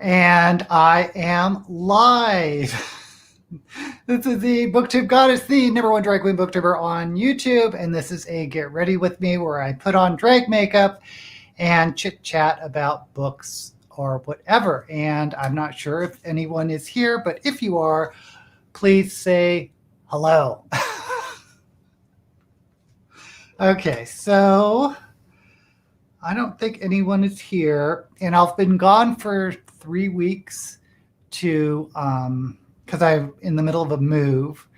And I am live. This is the Booktube Goddess, the #1 drag queen booktuber on YouTube, and this is a Get Ready With Me where I put on drag makeup and chit chat about books or whatever. And I'm not sure if anyone is here, but if you are, please say hello. Okay, so I don't think anyone is here, and I've been gone for 3 weeks to because I'm in the middle of a move,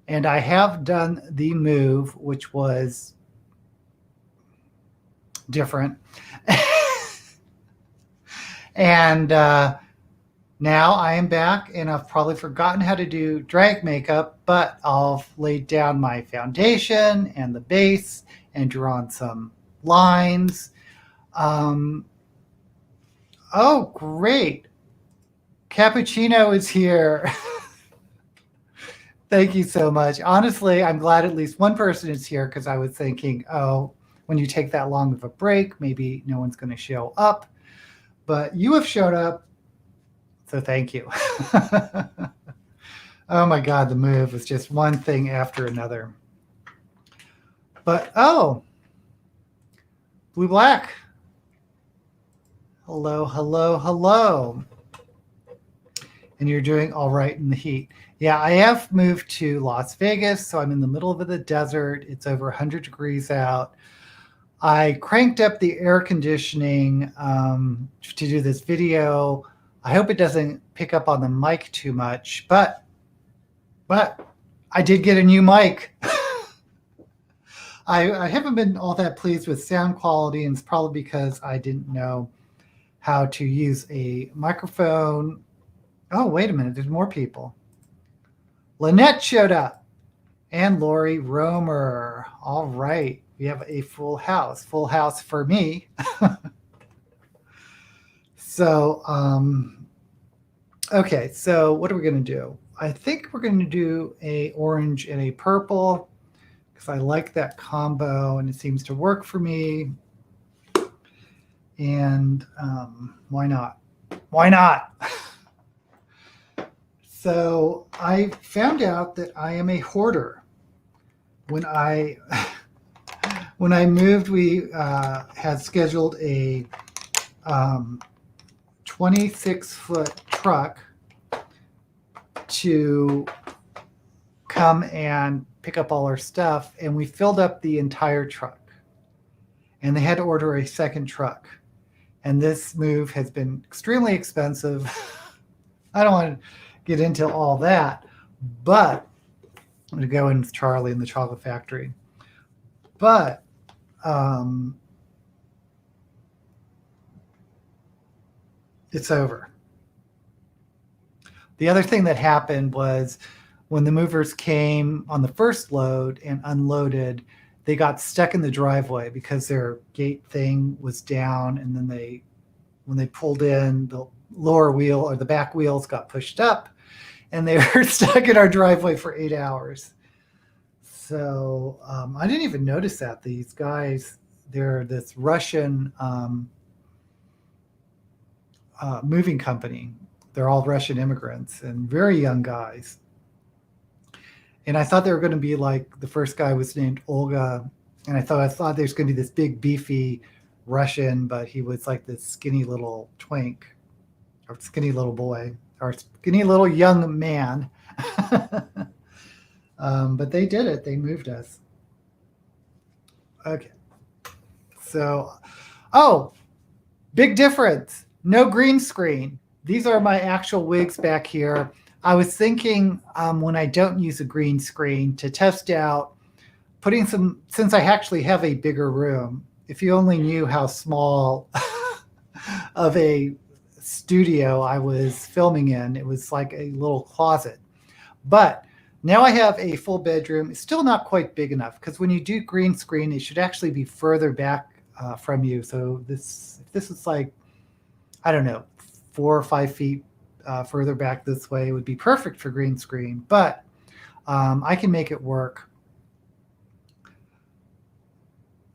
and I have done the move, which was different. And now I am back, and I've probably forgotten how to do drag makeup, but I've laid down my foundation and the base and drawn some lines. Oh, great. Cappuccino is here. Thank you so much. Honestly, I'm glad at least one person is here because I was thinking, oh, when you take that long of a break, maybe no one's going to show up. But you have showed up, so thank you. Oh my God, the move was just one thing after another. But, oh, Blue Black. Hello, hello, hello. And you're doing all right in the heat. Yeah, I have moved to Las Vegas, so I'm in the middle of the desert. It's over 100 degrees out. I cranked up the air conditioning to do this video. I hope it doesn't pick up on the mic too much, but I did get a new mic. I haven't been all that pleased with sound quality, and it's probably because I didn't know how to use a microphone. Oh, wait a minute, there's more people. Lynette showed up, and Lori Romer. All right, we have a full house for me. So, okay, so what are we going to do? I think we're going to do a orange and a purple because I like that combo and it seems to work for me. And why not? Why not? So I found out that I am a hoarder. When I moved, we had scheduled a 26-foot truck to come and pick up all our stuff, and we filled up the entire truck. And they had to order a second truck. And this move has been extremely expensive. I don't want to get into all that, but I'm going to go in with Charlie in the chocolate factory. But it's over. The other thing that happened was when the movers came on the first load and unloaded, they got stuck in the driveway because their gate thing was down, and then when they pulled in, the lower wheel or the back wheels got pushed up, and they were stuck in our driveway for 8 hours. So I didn't even notice that. These guys, they're this Russian moving company. They're all Russian immigrants and very young guys. And I thought they were going to be like, the first guy was named Olga. And I thought there's going to be this big, beefy Russian, but he was like this skinny little twink, or skinny little boy, or skinny little young man. But they did it. They moved us. Okay. So, oh, big difference. No green screen. These are my actual wigs back here. I was thinking when I don't use a green screen to test out putting some, since I actually have a bigger room, if you only knew how small of a studio I was filming in, it was like a little closet. But now I have a full bedroom. It's still not quite big enough because when you do green screen, it should actually be further back from you. So this is like, I don't know, 4 or 5 feet further back this way would be perfect for green screen, but I can make it work.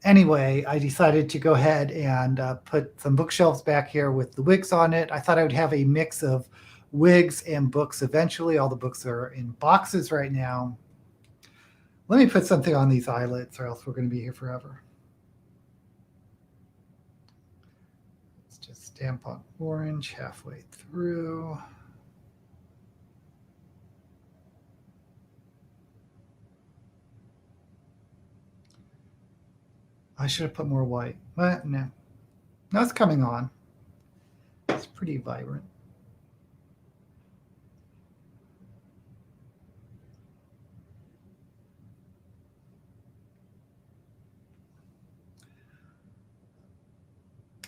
anyway, I decided to go ahead and put some bookshelves back here with the wigs on it. I thought I would have a mix of wigs and books eventually. All the books are in boxes right now. Let me put something on these eyelets or else we're going to be here forever. Let's just stamp on orange halfway through. I should have put more white, but no. No, it's coming on. It's pretty vibrant.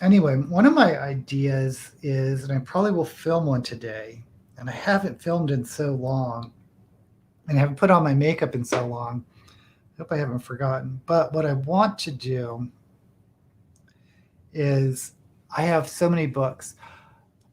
Anyway, one of my ideas is, and I probably will film one today, and I haven't filmed in so long, and I haven't put on my makeup in so long. I hope I haven't forgotten. But what I want to do is I have so many books.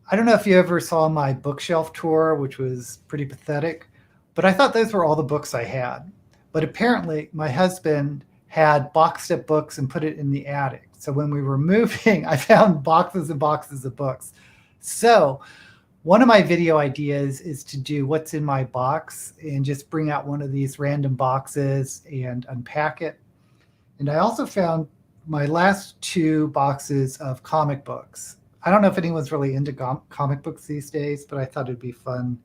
I don't know if you ever saw my bookshelf tour, which was pretty pathetic, but I thought those were all the books I had. But apparently my husband had boxed up books and put it in the attic. So when we were moving, I found boxes and boxes of books. So one of my video ideas is to do what's in my box and just bring out one of these random boxes and unpack it. And I also found my last 2 boxes of comic books. I don't know if anyone's really into comic books these days, but I thought it'd be fun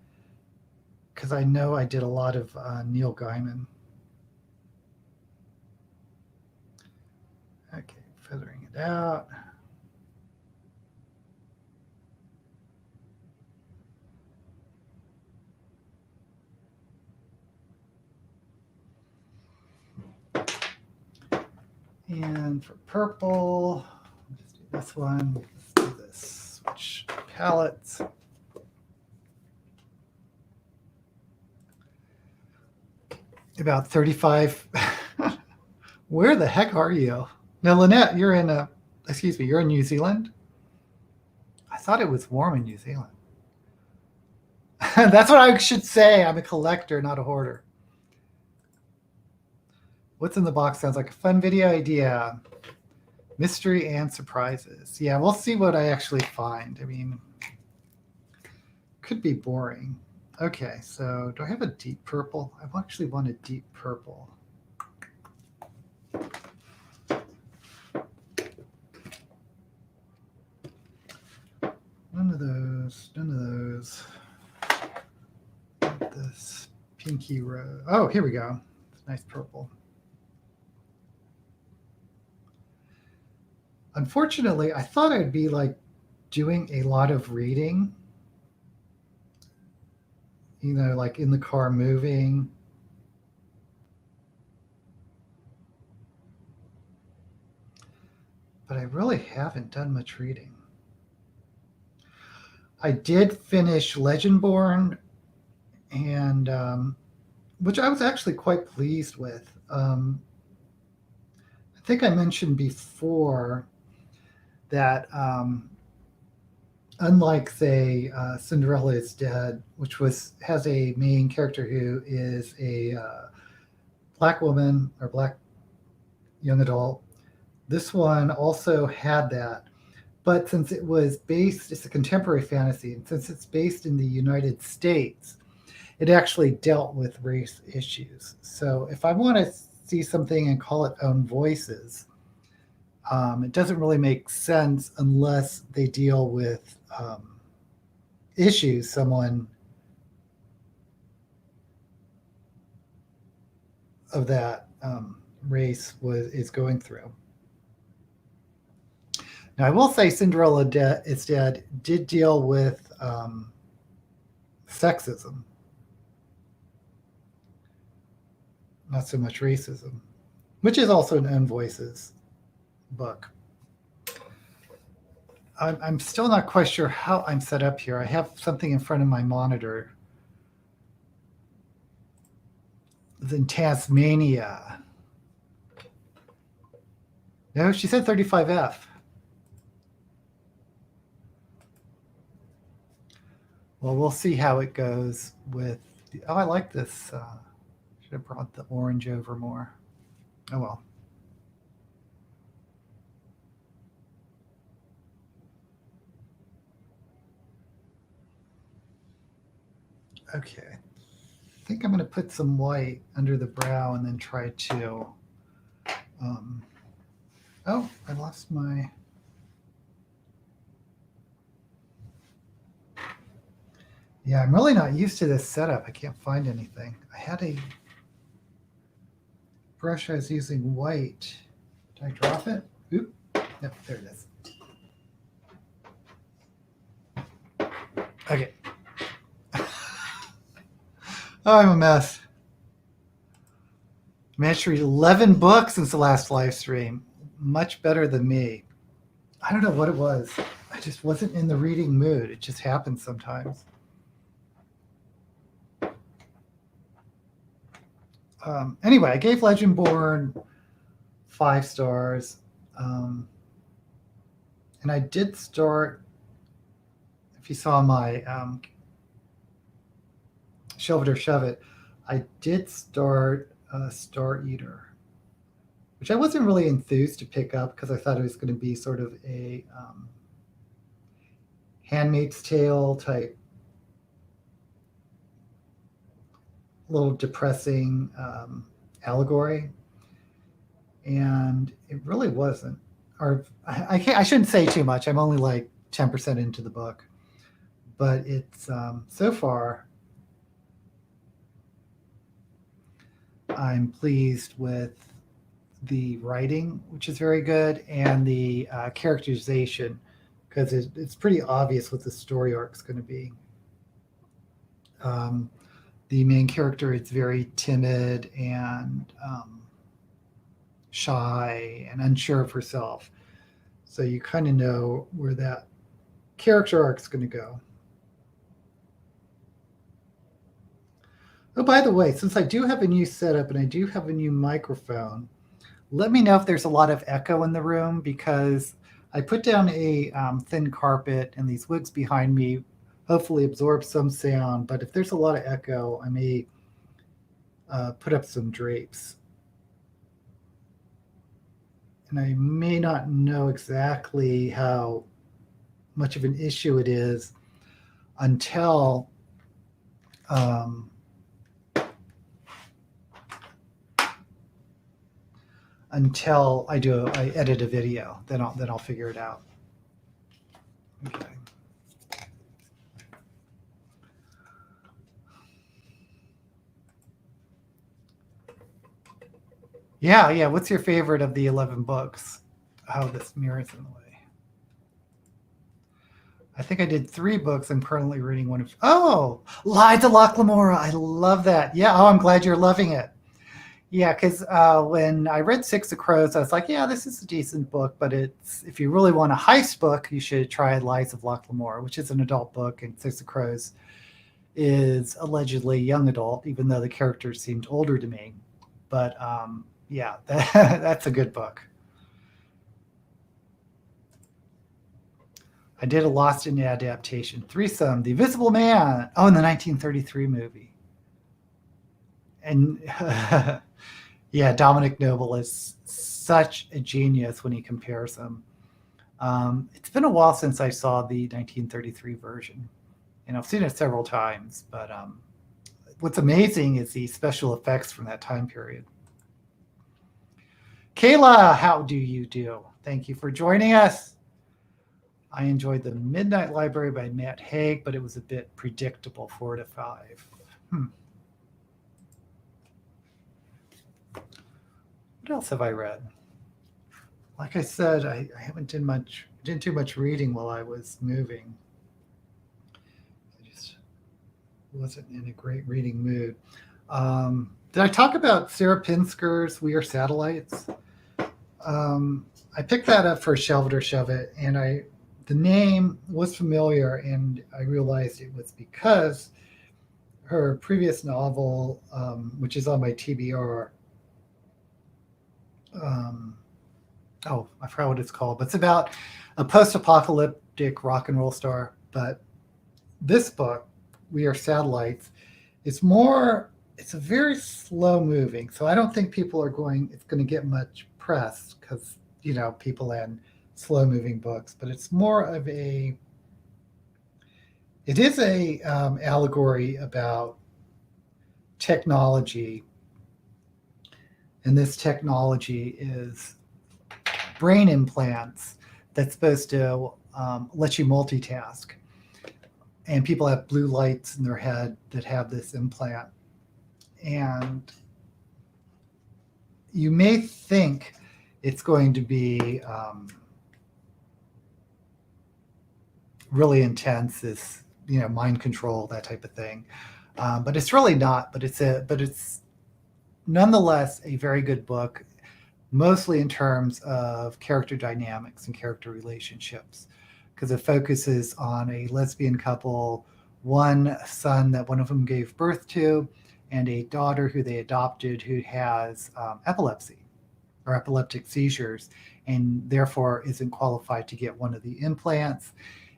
because I know I did a lot of Neil Gaiman. Okay, feathering it out. And for purple, let's do this one. Let's do this. Switch palettes. About 35. Where the heck are you? Now, Lynette, you're in you're in New Zealand? I thought it was warm in New Zealand. That's what I should say. I'm a collector, not a hoarder. What's in the box sounds like a fun video idea. Mystery and surprises. Yeah, we'll see what I actually find. I mean, could be boring. Okay, so do I have a deep purple? I actually want a deep purple. None of those. None of those. This pinky rose. Oh, here we go. It's nice purple. Unfortunately, I thought I'd be like doing a lot of reading, you know, like in the car moving. But I really haven't done much reading. I did finish Legendborn, and which I was actually quite pleased with. I think I mentioned before that unlike, say, Cinderella is Dead, which has a main character who is a black woman or black young adult, this one also had that. But since it's a contemporary fantasy, and since it's based in the United States, it actually dealt with race issues. So if I want to see something and call it Own Voices, it doesn't really make sense unless they deal with issues someone of that race is going through. Now, I will say Cinderella is Dead did deal with sexism, not so much racism, which is also an Own Voices book. I'm still not quite sure how I'm set up here. I have something in front of my monitor. In Tasmania. No, she said 35F. Well, we'll see how it goes with. Oh, I like this. Should have brought the orange over more. Oh well. Okay. I think I'm going to put some white under the brow and then try to... oh, I lost my... Yeah, I'm really not used to this setup. I can't find anything. I had a brush I was using white. Did I drop it? Oop. Yep, there it is. Okay. Oh, I'm a mess. Managed to read 11 books since the last live stream. Much better than me. I don't know what it was. I just wasn't in the reading mood. It just happens sometimes. Anyway, I gave Legendborn 5 stars. And I did start, if you saw my Shove It or Shove It, I did start Star Eater, which I wasn't really enthused to pick up because I thought it was going to be sort of a Handmaid's Tale type, little depressing allegory, and it really wasn't. Or I shouldn't say too much. I'm only like 10% into the book, but it's so far I'm pleased with the writing, which is very good, and the characterization, because it's pretty obvious what the story arc is going to be. The main character is very timid and shy and unsure of herself. So you kind of know where that character arc is going to go. Oh, by the way, since I do have a new setup and I do have a new microphone, let me know if there's a lot of echo in the room, because I put down a thin carpet and these wigs behind me hopefully absorb some sound. But if there's a lot of echo, I may put up some drapes. And I may not know exactly how much of an issue it is until I edit a video. Then I'll figure it out. Okay. Yeah. What's your favorite of the 11 books? How this mirrors in the way. I think I did 3 books. I'm currently reading one of... Oh, Lies of Locke Lamora. I love that. Yeah. Oh, I'm glad you're loving it. Yeah, because when I read Six of Crows, I was like, yeah, this is a decent book, but if you really want a heist book, you should try Lies of Locke Lamora, which is an adult book, and Six of Crows is allegedly young adult, even though the characters seemed older to me. But yeah, that's a good book. I did a Lost in adaptation. Threesome, The Invisible Man. Oh, in the 1933 movie. And yeah, Dominic Noble is such a genius when he compares them. It's been a while since I saw the 1933 version, and I've seen it several times. But what's amazing is the special effects from that time period. Kayla, how do you do? Thank you for joining us. I enjoyed The Midnight Library by Matt Haig, but it was a bit predictable, 4 to 5. What else have I read? Like I said, I didn't do much reading while I was moving. I just wasn't in a great reading mood. Did I talk about Sarah Pinsker's We Are Satellites? I picked that up for Shove It or Shove It, and the name was familiar, and I realized it was because her previous novel, which is on my TBR, I forgot what it's called, but it's about a post-apocalyptic rock and roll star. But this book, We Are Satellites, it's a very slow moving. So I don't think it's going to get much press because, people in slow moving books, but it's It is a allegory about technology, and this technology is brain implants that's supposed to let you multitask. And people have blue lights in their head that have this implant. And you may think it's going to be really intense, this mind control, that type of thing, but it's really not. But it's nonetheless a very good book, mostly in terms of character dynamics and character relationships, because it focuses on a lesbian couple, one son that one of them gave birth to, and a daughter who they adopted who has epilepsy or epileptic seizures, and therefore isn't qualified to get one of the implants.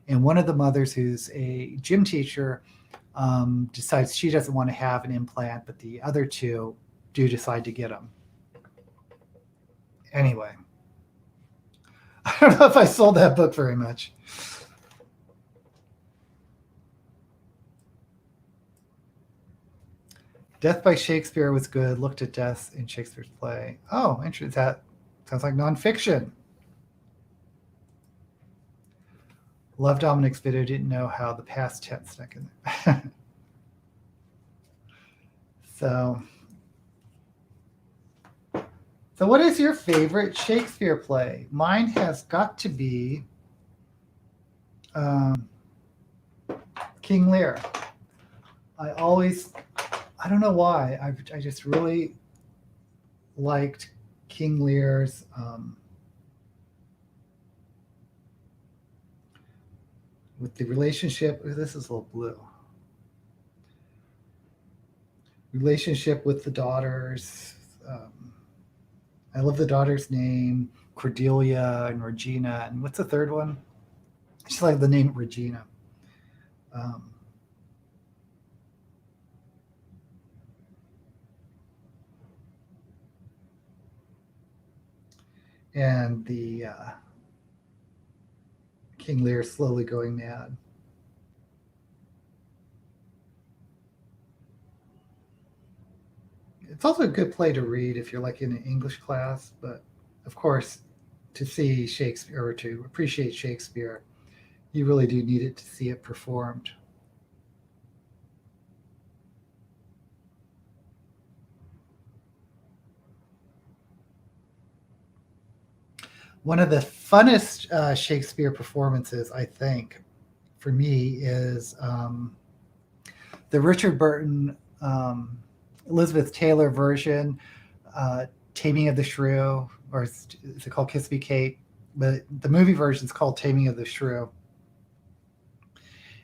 And one of the mothers, who's a gym teacher, decides she doesn't want to have an implant, but the other two do decide to get them. Anyway, I don't know if I sold that book very much. Death by Shakespeare was good. Looked at deaths in Shakespeare's play. Oh, interesting. That sounds like nonfiction. Love Dominic's video. Didn't know how the past tense stuck in there. So what is your favorite Shakespeare play? Mine has got to be King Lear. I don't know why, I just really liked King Lear's with the relationship. This is a little blue. Relationship with the daughters. I love the daughter's name, Cordelia and Regina. And what's the third one? I just like the name Regina. And the King Lear slowly going mad. It's also a good play to read if you're like in an English class, but of course, to see Shakespeare or to appreciate Shakespeare, you really do need it to see it performed. One of the funnest Shakespeare performances, I think, for me is the Richard Burton, Elizabeth Taylor version, Taming of the Shrew, or is it called Kiss Me Kate? But the movie version is called Taming of the Shrew.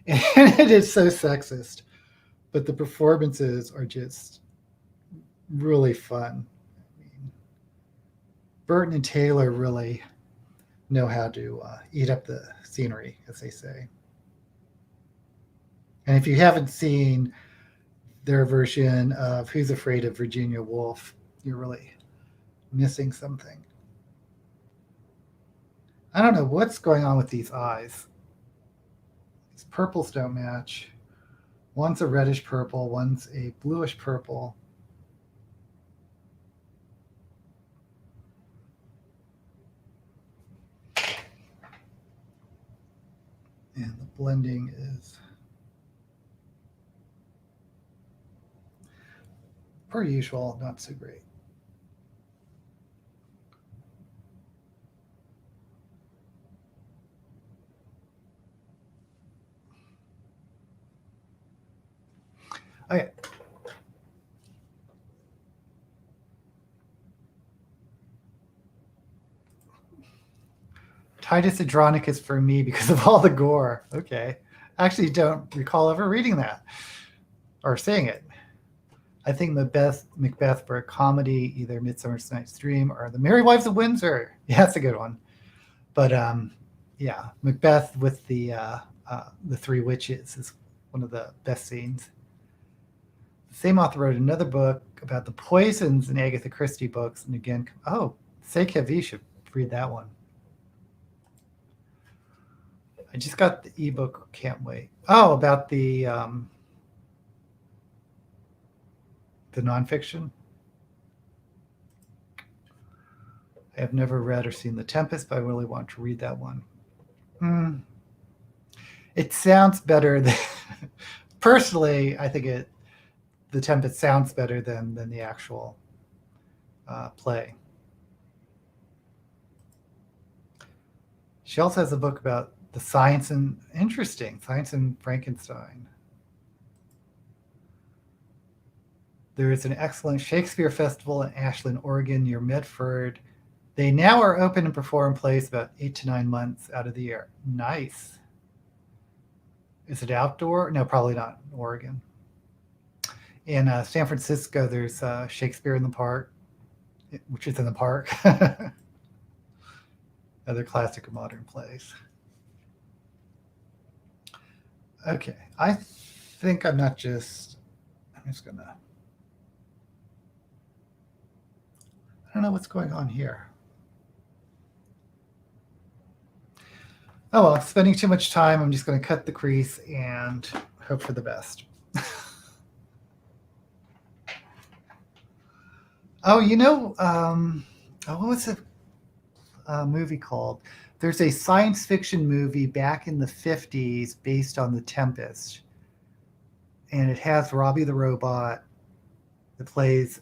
And it is so sexist, but the performances are just really fun. I mean, Burton and Taylor really know how to eat up the scenery, as they say. And if you haven't seen their version of Who's Afraid of Virginia Woolf, you're really missing something. I don't know what's going on with these eyes. These purples don't match. One's a reddish purple, one's a bluish purple. And the blending is, per usual, not so great. Okay. Titus Andronicus for me because of all the gore. Okay. I actually don't recall ever reading that or seeing it. I think Macbeth for a comedy, either Midsummer's Night's Dream or The Merry Wives of Windsor. Yeah, that's a good one. But yeah, Macbeth with the three witches is one of the best scenes. The same author wrote another book about the poisons in Agatha Christie books. And again, say Kevi should read that one. I just got the ebook. Can't wait. Oh, about the nonfiction. I have never read or seen The Tempest, but I really want to read that one. It sounds better than personally. I think The Tempest sounds better than the actual play. She also has a book about the science and Frankenstein. There is an excellent Shakespeare festival in Ashland, Oregon, near Medford. They now are open and perform plays about 8 to 9 months out of the year. Nice. Is it outdoor? No, probably not in Oregon. In San Francisco, there's Shakespeare in the Park, which is in the park. Other classic and modern plays. Okay, I think I'm just gonna, I don't know what's going on here. Oh, well, I'm spending too much time. I'm just going to cut the crease and hope for the best. Oh, what was the movie called? There's a science fiction movie back in the 50s based on The Tempest. And it has Robbie the Robot that plays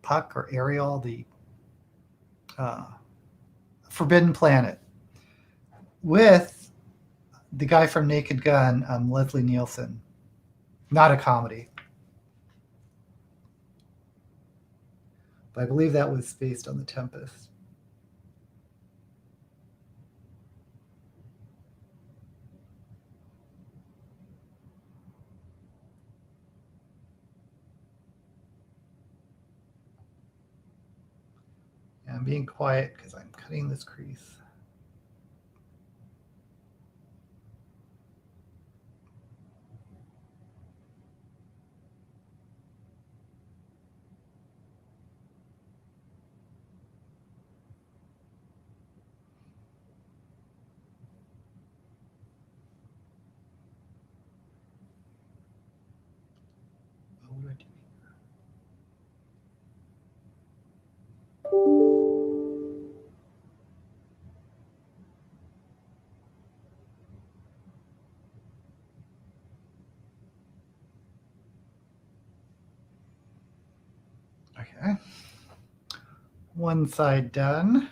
Puck or Ariel, the Forbidden Planet, with the guy from Naked Gun, Leslie Nielsen. Not a comedy. But I believe that was based on The Tempest. And I'm being quiet because I'm cutting this crease. What do I do? Okay. One side done.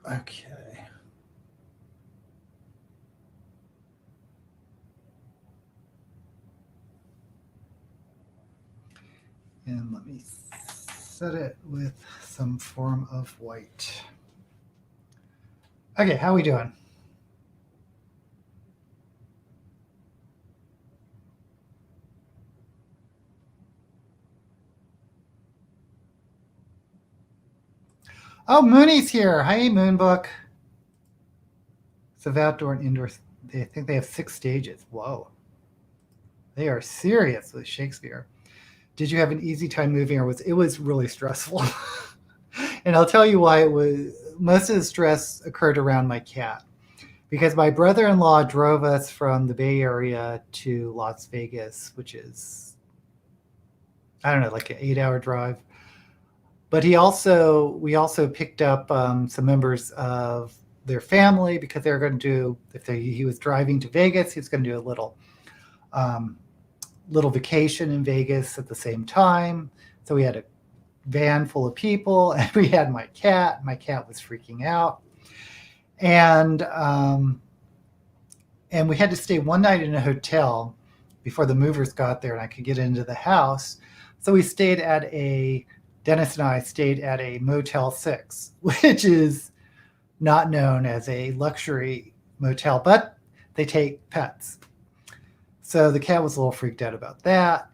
Okay. And let me set it with some form of white. Okay, how are we doing? Oh, Mooney's here. Hey, Moonbook. It's of outdoor and indoor. I think they have 6 stages. Whoa. They are serious with Shakespeare. Did you have an easy time moving, or it was really stressful? And I'll tell you why it was. Most of the stress occurred around my cat, because my brother-in-law drove us from the Bay Area to Las Vegas, which is, I don't know, like an 8-hour drive. But we also picked up some members of their family, because they were going to do, he was driving to Vegas, he was going to do a little little vacation in Vegas at the same time. So we had a van full of people, and we had my cat. My cat was freaking out. And we had to stay one night in a hotel before the movers got there and I could get into the house. So Dennis and I stayed at a Motel 6, which is not known as a luxury motel, but they take pets. So the cat was a little freaked out about that.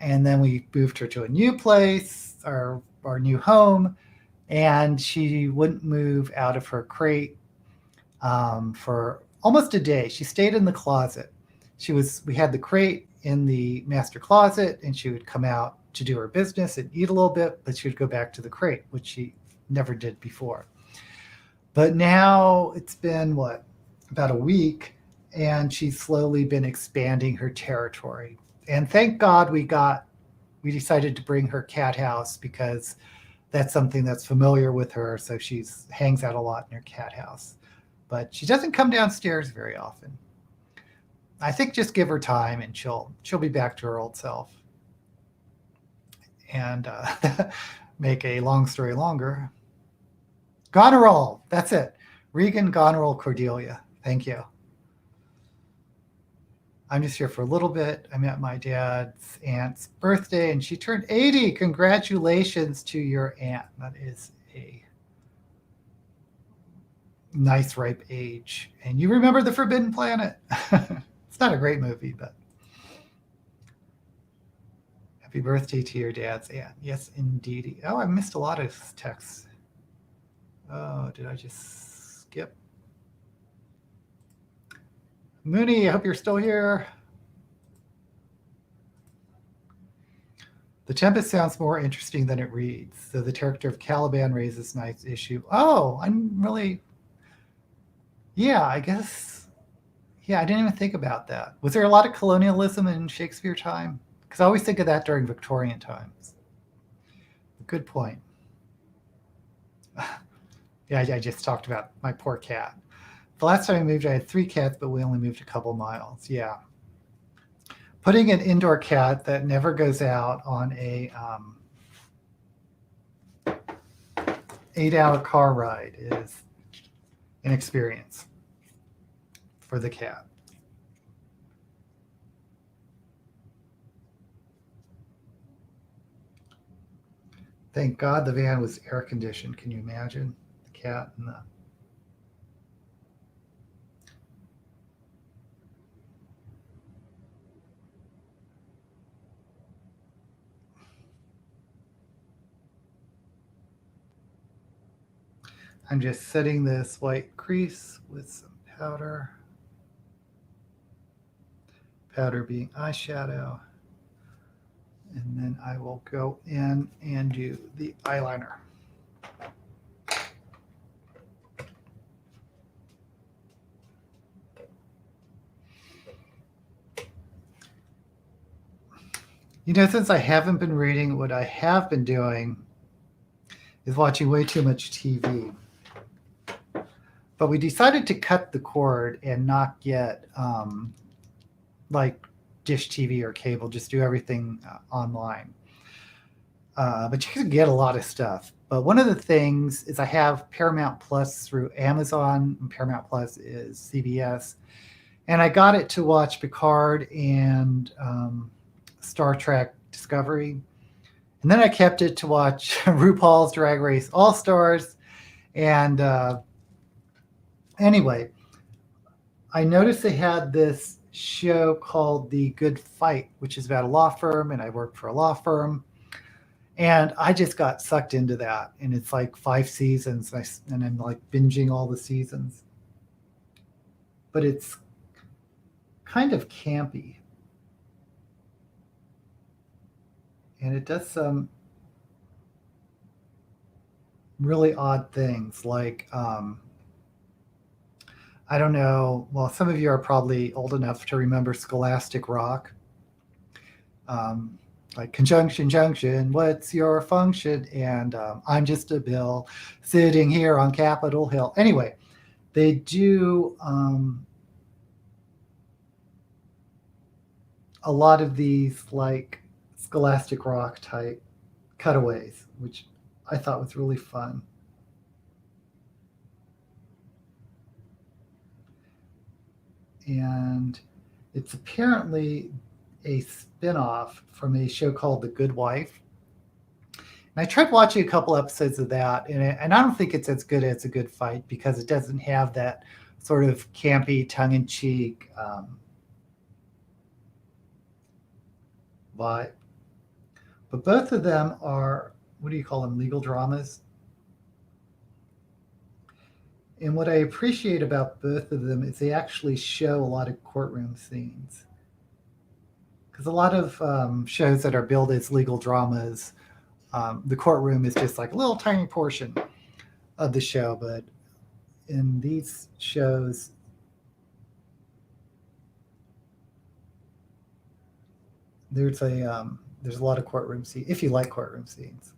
And then we moved her to a new place, our new home, and she wouldn't move out of her crate for almost a day. She stayed in the closet. We had the crate in the master closet, and she would come out to do her business and eat a little bit, but she would go back to the crate, which she never did before. But now it's been about a week, and she's slowly been expanding her territory. And thank God we decided to bring her cat house, because that's something that's familiar with her. So she hangs out a lot in her cat house, but she doesn't come downstairs very often. I think just give her time and she'll be back to her old self. And make a long story longer. Goneril, that's it. Regan Goneril Cordelia. Thank you. I'm just here for a little bit. I'm at my dad's aunt's birthday, and she turned 80. Congratulations to your aunt. That is a nice, ripe age. And you remember The Forbidden Planet. It's not a great movie, but happy birthday to your dad's aunt. Yes, indeed. Oh, I missed a lot of texts. Oh, did I just skip? Mooney, I hope you're still here. The Tempest sounds more interesting than it reads. So the character of Caliban raises nice issue. Oh, I guess. Yeah, I didn't even think about that. Was there a lot of colonialism in Shakespeare time? Because I always think of that during Victorian times. Good point. Yeah, I just talked about my poor cat. The last time I moved, I had 3 cats, but we only moved a couple miles. Yeah. Putting an indoor cat that never goes out on a 8-hour car ride is an experience for the cat. Thank God the van was air conditioned. Can you imagine the cat and the... I'm just setting this white crease with some powder. Powder being eyeshadow. And then I will go in and do the eyeliner. Since I haven't been reading, what I have been doing is watching way too much TV. But we decided to cut the cord and not get like dish TV or cable, just do everything online. But you can get a lot of stuff. But one of the things is I have Paramount Plus through Amazon, and Paramount Plus is CBS. And I got it to watch Picard and Star Trek Discovery. And then I kept it to watch RuPaul's Drag Race All-Stars. And anyway, I noticed they had this show called The Good Fight, which is about a law firm, and I work for a law firm. And I just got sucked into that. And it's like 5 seasons, and I'm like binging all the seasons. But it's kind of campy. And it does some really odd things, like, I don't know, well, some of you are probably old enough to remember Scholastic Rock. Like conjunction, junction, what's your function? And I'm just a bill sitting here on Capitol Hill. Anyway, they do a lot of these like Scholastic Rock type cutaways, which I thought was really fun. And it's apparently a spin-off from a show called The Good Wife. And I tried watching a couple episodes of that, and I don't think it's as good as A Good Fight because it doesn't have that sort of campy, tongue-in-cheek vibe. But both of them are, what do you call them, legal dramas? And what I appreciate about both of them is they actually show a lot of courtroom scenes. Because a lot of shows that are billed as legal dramas, the courtroom is just like a little tiny portion of the show. But in these shows, there's a lot of courtroom scenes, if you like courtroom scenes.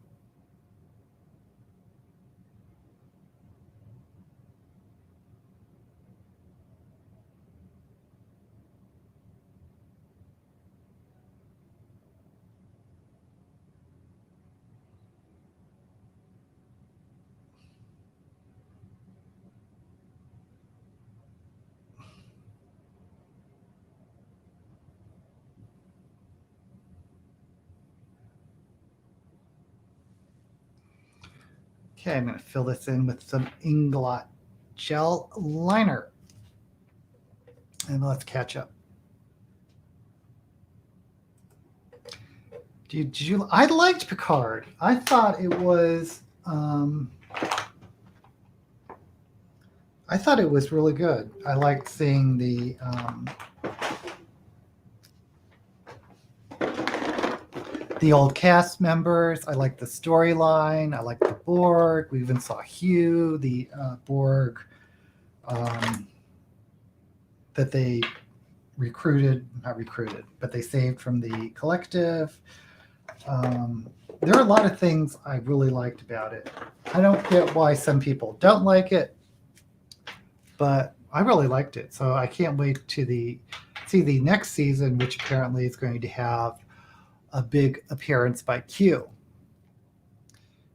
Okay, I'm going to fill this in with some Inglot gel liner. And let's catch up. Did you? I liked Picard. I thought it was. I thought it was really good. I liked seeing the old cast members. I liked the storyline. I liked the Borg. We even saw Hugh, the Borg that they not recruited, but they saved from the collective. There are a lot of things I really liked about it. I don't get why some people don't like it, but I really liked it. So I can't wait to see the next season, which apparently is going to have a big appearance by Q.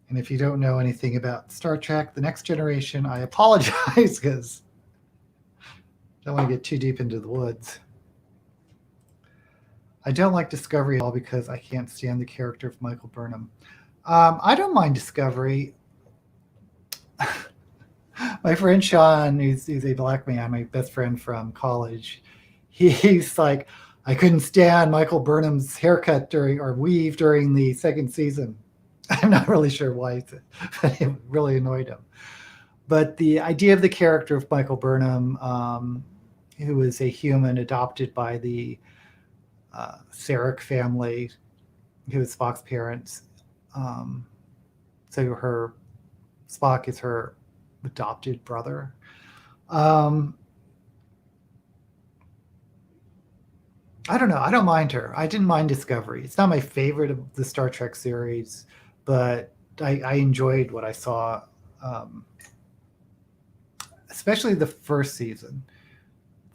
And if you don't know anything about Star Trek, The Next Generation, I apologize because I don't want to get too deep into the woods. I don't like Discovery at all because I can't stand the character of Michael Burnham. I don't mind Discovery. My friend Sean, he's a black man, my best friend from college. He's like, I couldn't stand Michael Burnham's haircut weave during the second season. I'm not really sure why, but it really annoyed him. But the idea of the character of Michael Burnham, who was a human adopted by the Sarek family, who was Spock's parents. So Spock is her adopted brother. I don't know. I don't mind her. I didn't mind Discovery. It's not my favorite of the Star Trek series, but I enjoyed what I saw, especially the first season.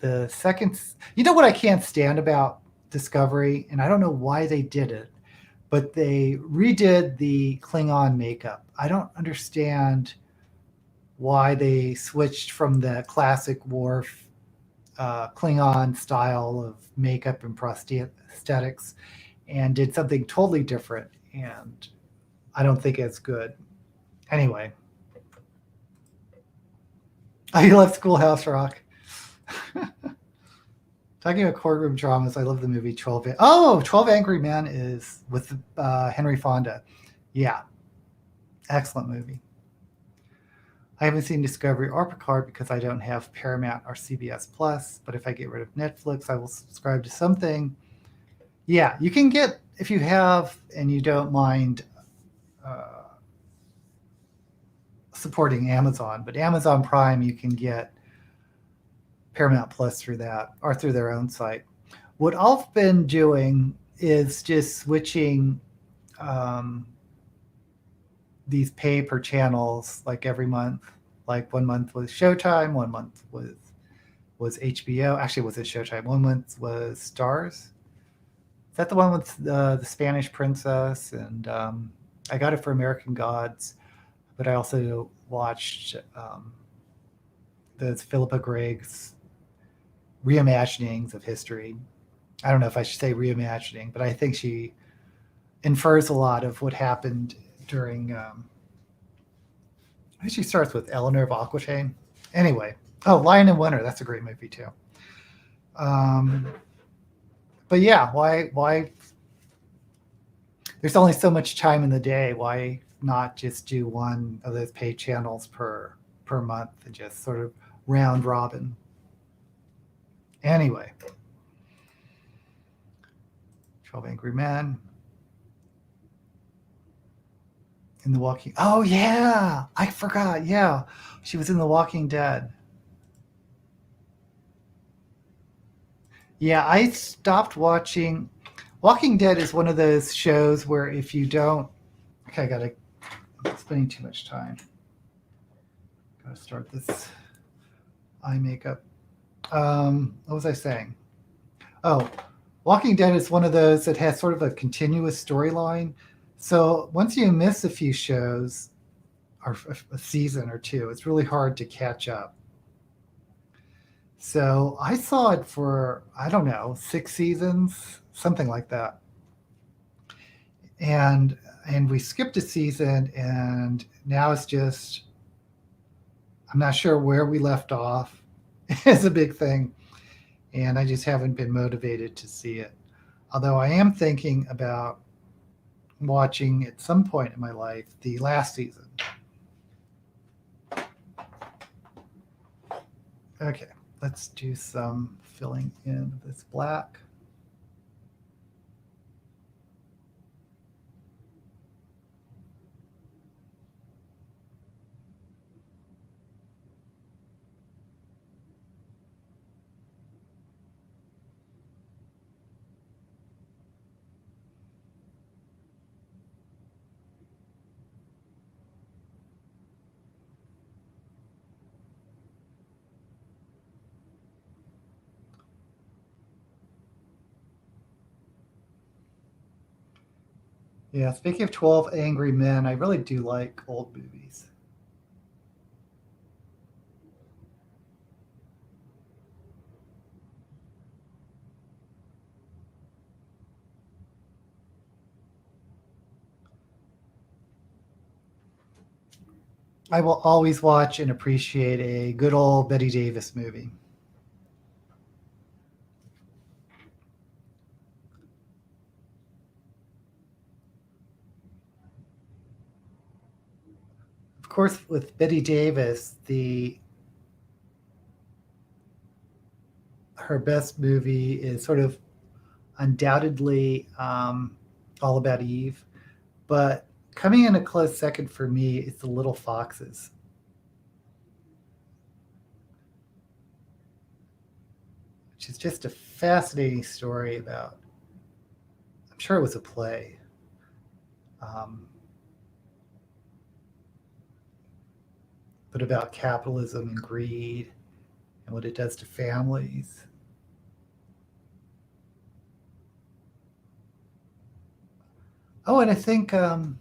The second, you know what I can't stand about Discovery, and I don't know why they did it, but they redid the Klingon makeup. I don't understand why they switched from the classic Worf Klingon style of makeup and prosthetics and did something totally different, and I don't think it's good. Anyway, I love Schoolhouse Rock. Talking about courtroom dramas, I love the movie 12 Angry Men is with Henry Fonda. Yeah, excellent movie. I haven't seen Discovery or Picard because I don't have Paramount or CBS Plus, but if I get rid of Netflix, I will subscribe to something. Yeah, you can get, if you have and you don't mind supporting Amazon, but Amazon Prime, you can get Paramount Plus through that or through their own site. What I've been doing is just switching these pay per channels like every month. Like 1 month was Showtime, 1 month was HBO. Actually, was it Showtime? 1 month was Stars. Is that the one with the Spanish princess? And I got it for American Gods, but I also watched the Philippa Gregg's reimaginings of history. I don't know if I should say reimagining, but I think she infers a lot of what happened during. I think she starts with Eleanor of Aquitaine. Anyway, Lion in Winter. That's a great movie too. But yeah, why? There's only so much time in the day. Why not just do one of those paid channels per month and just sort of round robin? Anyway, 12 Angry Men. In The Walking. Oh yeah, I forgot. Yeah, she was in The Walking Dead. Yeah, I stopped watching. Walking Dead is one of those shows where if you don't, okay, I'm spending too much time. Gotta start this eye makeup. What was I saying? Oh, Walking Dead is one of those that has sort of a continuous storyline. So once you miss a few shows or a season or two, it's really hard to catch up. So I saw it for, I don't know, 6 seasons, something like that. And we skipped a season, and now it's just, I'm not sure where we left off. It's a big thing. And I just haven't been motivated to see it. Although I am thinking about watching at some point in my life the last season. Okay, let's do some filling in of this black. Yeah, speaking of 12 Angry Men, I really do like old movies. I will always watch and appreciate a good old Bette Davis movie. Of course, with Bette Davis, her best movie is sort of undoubtedly All About Eve, but coming in a close second for me is The Little Foxes. Which is just a fascinating story about, I'm sure it was a play. But about capitalism and greed and what it does to families. Oh, and I think in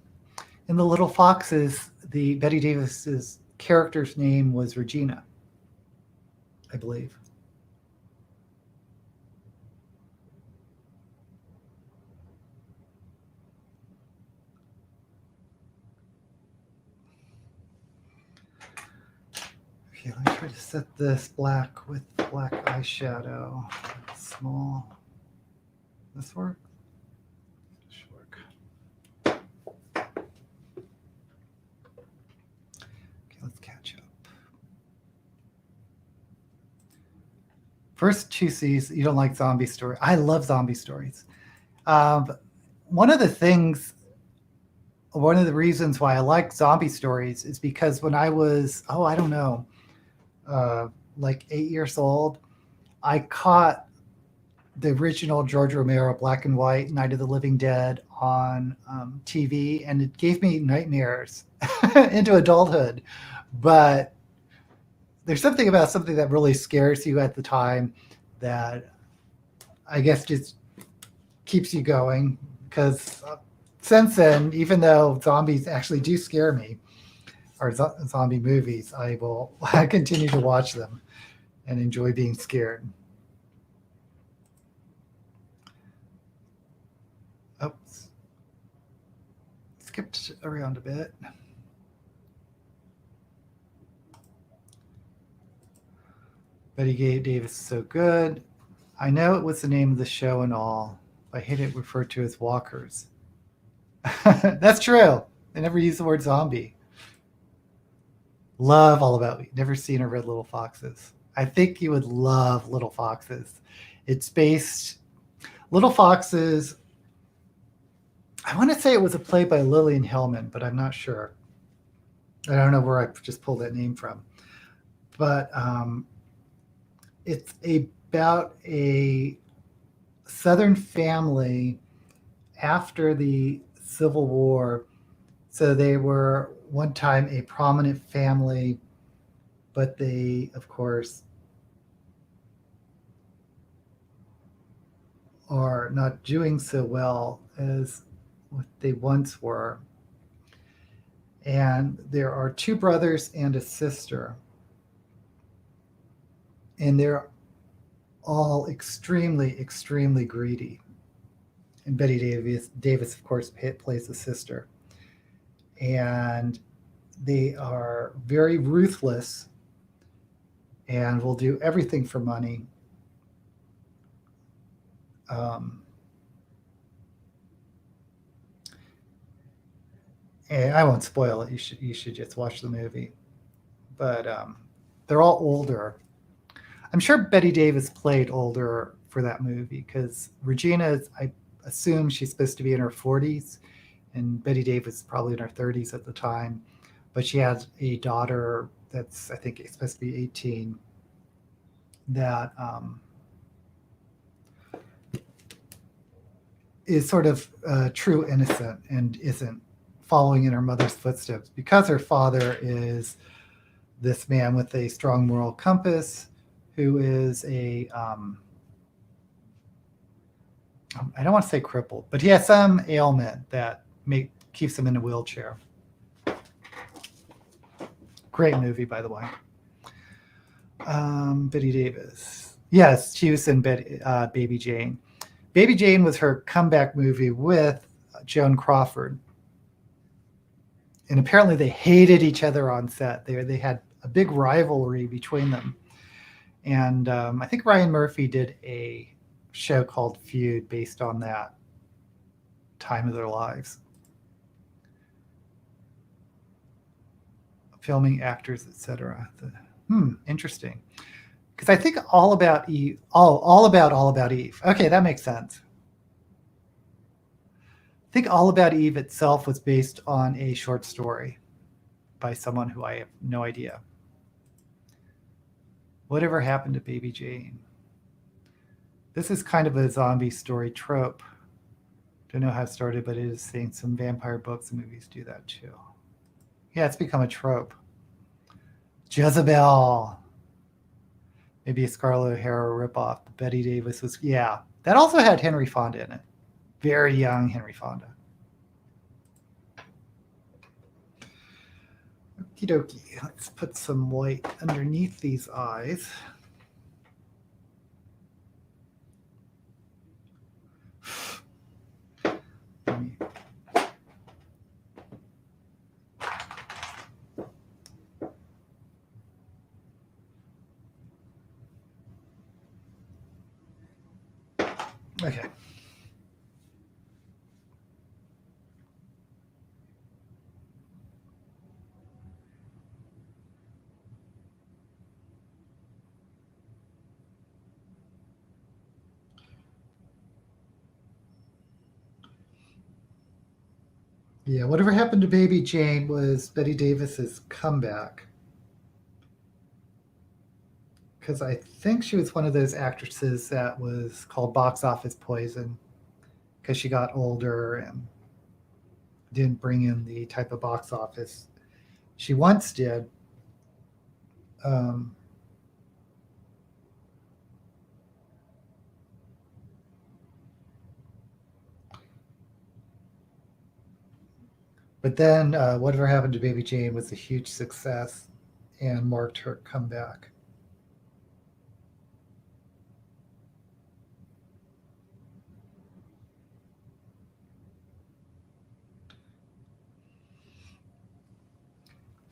The Little Foxes, the Bette Davis's character's name was Regina, I believe. Okay, let me try to set this black with black eyeshadow. Small. This work? This should work. Okay, let's catch up. First 2 C's, you don't like zombie stories. I love zombie stories. One of the reasons why I like zombie stories is because when I was, I don't know, like 8 years old, I caught the original George Romero black and white Night of the Living Dead on TV, and it gave me nightmares into adulthood. But there's something about something that really scares you at the time that I guess just keeps you going because since then, even though zombies actually do scare me, or zombie movies, I will continue to watch them and enjoy being scared. Oops. Skipped around a bit. Betty Davis is so good. I know it was the name of the show and all. I hate it referred to as walkers. That's true. They never use the word zombie. Love All About Me. Never seen or read Little Foxes. I think you would love Little Foxes. It's based... Little Foxes... I want to say it was a play by Lillian Hellman, but I'm not sure. I don't know where I just pulled that name from. But it's about a Southern family after the Civil War. So they were one time a prominent family, but they, of course, are not doing so well as what they once were. And there are two brothers and a sister. And they're all extremely, extremely greedy. And Betty Davis, of course, plays the sister. And they are very ruthless and will do everything for money. And I won't spoil it. You should just watch the movie. But they're all older. I'm sure Betty Davis played older for that movie because Regina, I assume she's supposed to be in her 40s, and Betty Davis is probably in her 30s at the time. But she has a daughter that's, I think, supposed to be 18 that is sort of true innocent and isn't following in her mother's footsteps because her father is this man with a strong moral compass who is a I don't want to say crippled, but he has some ailment that keeps him in a wheelchair. Great movie, by the way. Betty Davis. Yes, she was in Baby Jane. Baby Jane was her comeback movie with Joan Crawford. And apparently they hated each other on set. They had a big rivalry between them. And I think Ryan Murphy did a show called Feud based on that time of their lives. Filming actors, etc. Interesting. Because I think All About Eve. All About Eve. Okay, that makes sense. I think All About Eve itself was based on a short story by someone who I have no idea. Whatever happened to Baby Jane? This is kind of a zombie story trope. Don't know how it started, but it is saying some vampire books and movies do that too. Yeah, it's become a trope. Jezebel. Maybe a Scarlett O'Hara ripoff. Betty Davis was, yeah. That also had Henry Fonda in it. Very young Henry Fonda. Okie dokie. Let's put some white underneath these eyes. Okay. Yeah, whatever happened to Baby Jane was Betty Davis's comeback. Because I think she was one of those actresses that was called box office poison because she got older and didn't bring in the type of box office she once did. But then Whatever Happened to Baby Jane was a huge success and marked her comeback.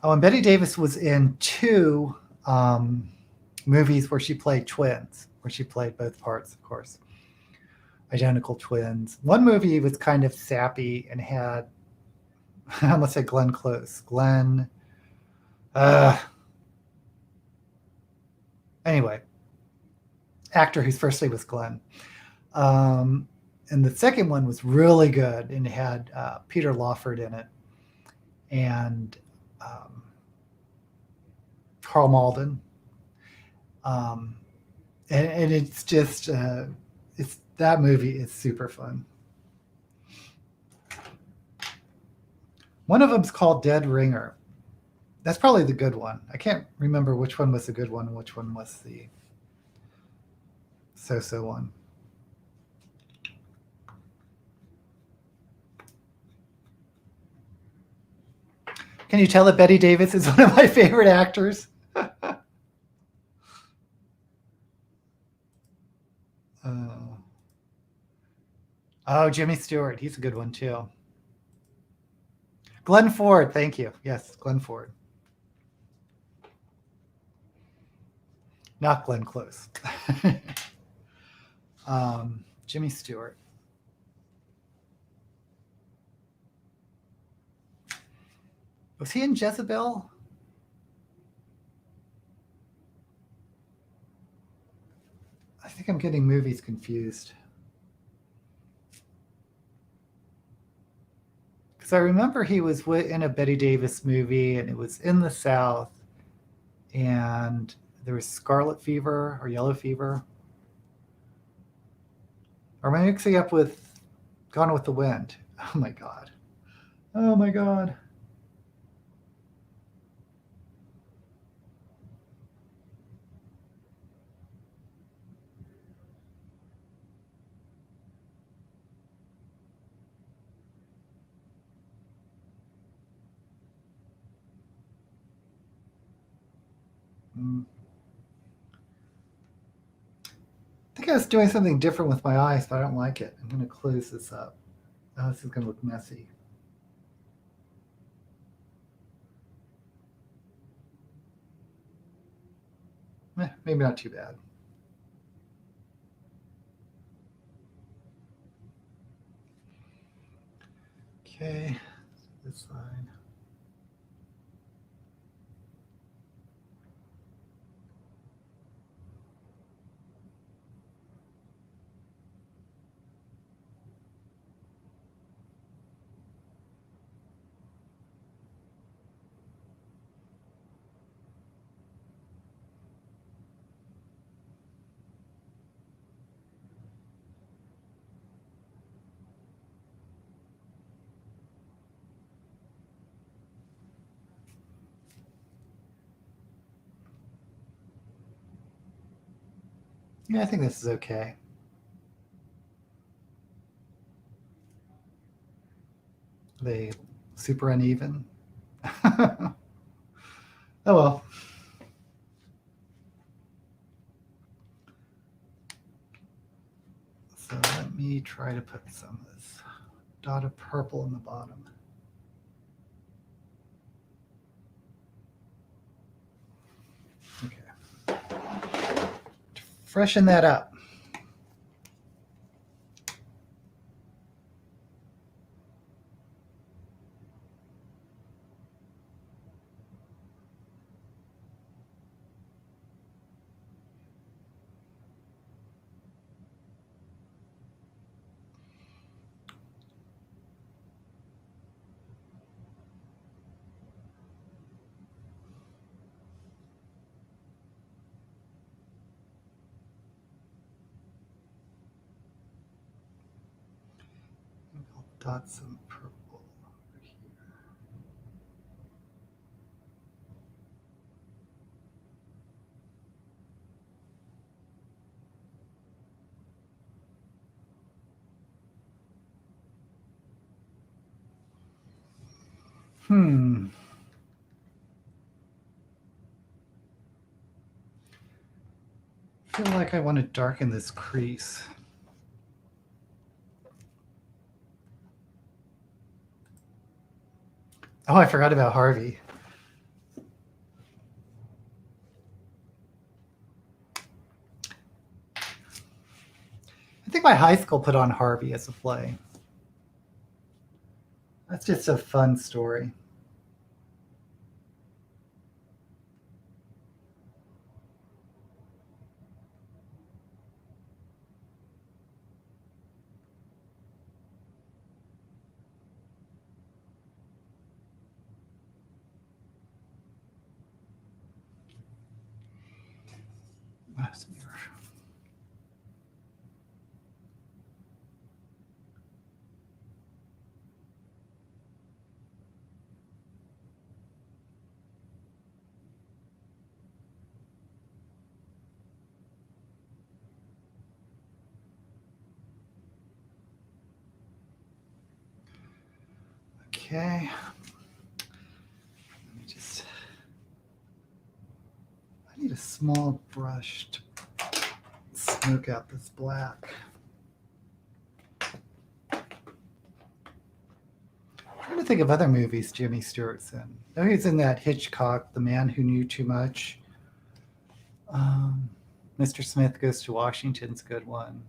Oh, and Betty Davis was in two movies where she played twins, where she played both parts, of course. Identical twins. One movie was kind of sappy and had, I almost said Glenn Close. Anyway, actor whose first name was Glenn. And the second one was really good, and it had Peter Lawford in it, and Carl Malden. And it's just, that movie is super fun. One of them's called Dead Ringer. That's probably the good one. I can't remember which one was the good one and which one was the so-so one. Can you tell that Betty Davis is one of my favorite actors? Oh, Jimmy Stewart. He's a good one, too. Glenn Ford. Thank you. Yes, Glenn Ford. Not Glenn Close. Jimmy Stewart. Was he in Jezebel? I think I'm getting movies confused. Because I remember he was in a Betty Davis movie, and it was in the South, and there was scarlet fever or yellow fever. Or am I mixing up with Gone with the Wind? Oh my God. Oh my God. I think I was doing something different with my eyes, but I don't like it. I'm going to close this up. Oh, this is going to look messy. Maybe not too bad. Okay, this side. Yeah, I think this is okay. They super uneven. Oh well. So let me try to put some of this dot of purple in the bottom. Okay. To freshen that up. I'll dot some purple over here. I feel like I want to darken this crease. Oh, I forgot about Harvey. I think my high school put on Harvey as a play. That's just a fun story. Okay. Let me just, I need a small brush to smoke out this black. I'm trying to think of other movies Jimmy Stewart's in. I know he's in that Hitchcock, The Man Who Knew Too Much. Mr. Smith Goes to Washington's a good one.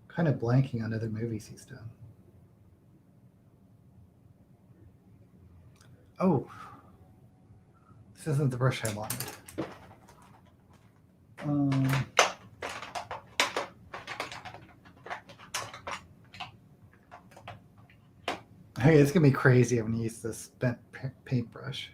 Kind of blanking on other movies he's done. Oh, this isn't the brush I wanted. Okay, it's gonna be crazy. I'm gonna use this bent paintbrush.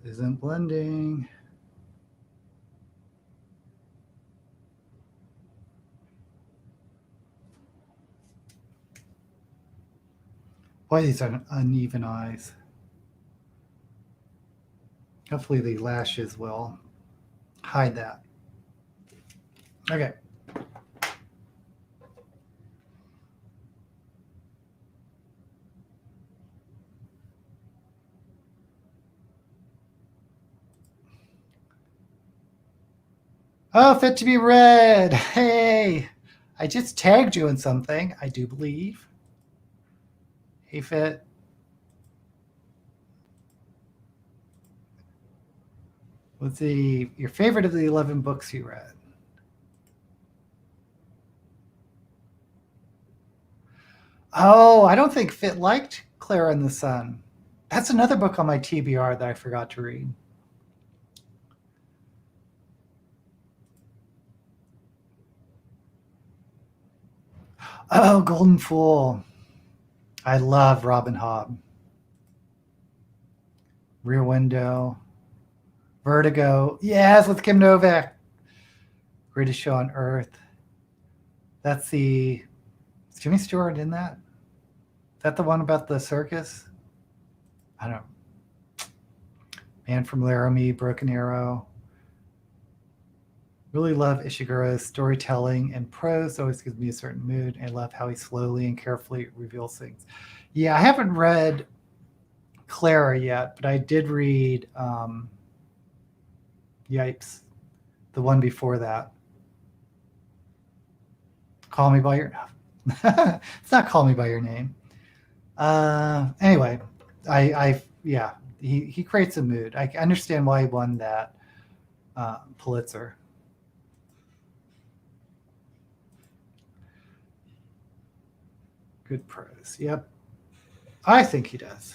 This isn't blending. Boy, these are uneven eyes. Hopefully the lashes will hide that. Okay. Oh, fit to be read. Hey, I just tagged you in something, I do believe. Hey, Fit. What's your favorite of the 11 books you read? Oh, I don't think Fit liked Claire and the Sun. That's another book on my TBR that I forgot to read. Oh, Golden Fool. I love Robin Hobb. Rear Window. Vertigo. Yes, with Kim Novak. Greatest Show on Earth. That's the... Is Jimmy Stewart in that? Is that the one about the circus? I don't know. Man from Laramie, Broken Arrow. Really love Ishiguro's storytelling and prose. Always gives me a certain mood. I love how he slowly and carefully reveals things. Yeah, I haven't read Clara yet, but I did read Yipes, the one before that. Call Me by Your... It's not Call Me by Your Name. Anyway, yeah, he creates a mood. I understand why he won that Pulitzer. Good prose. Yep. I think he does.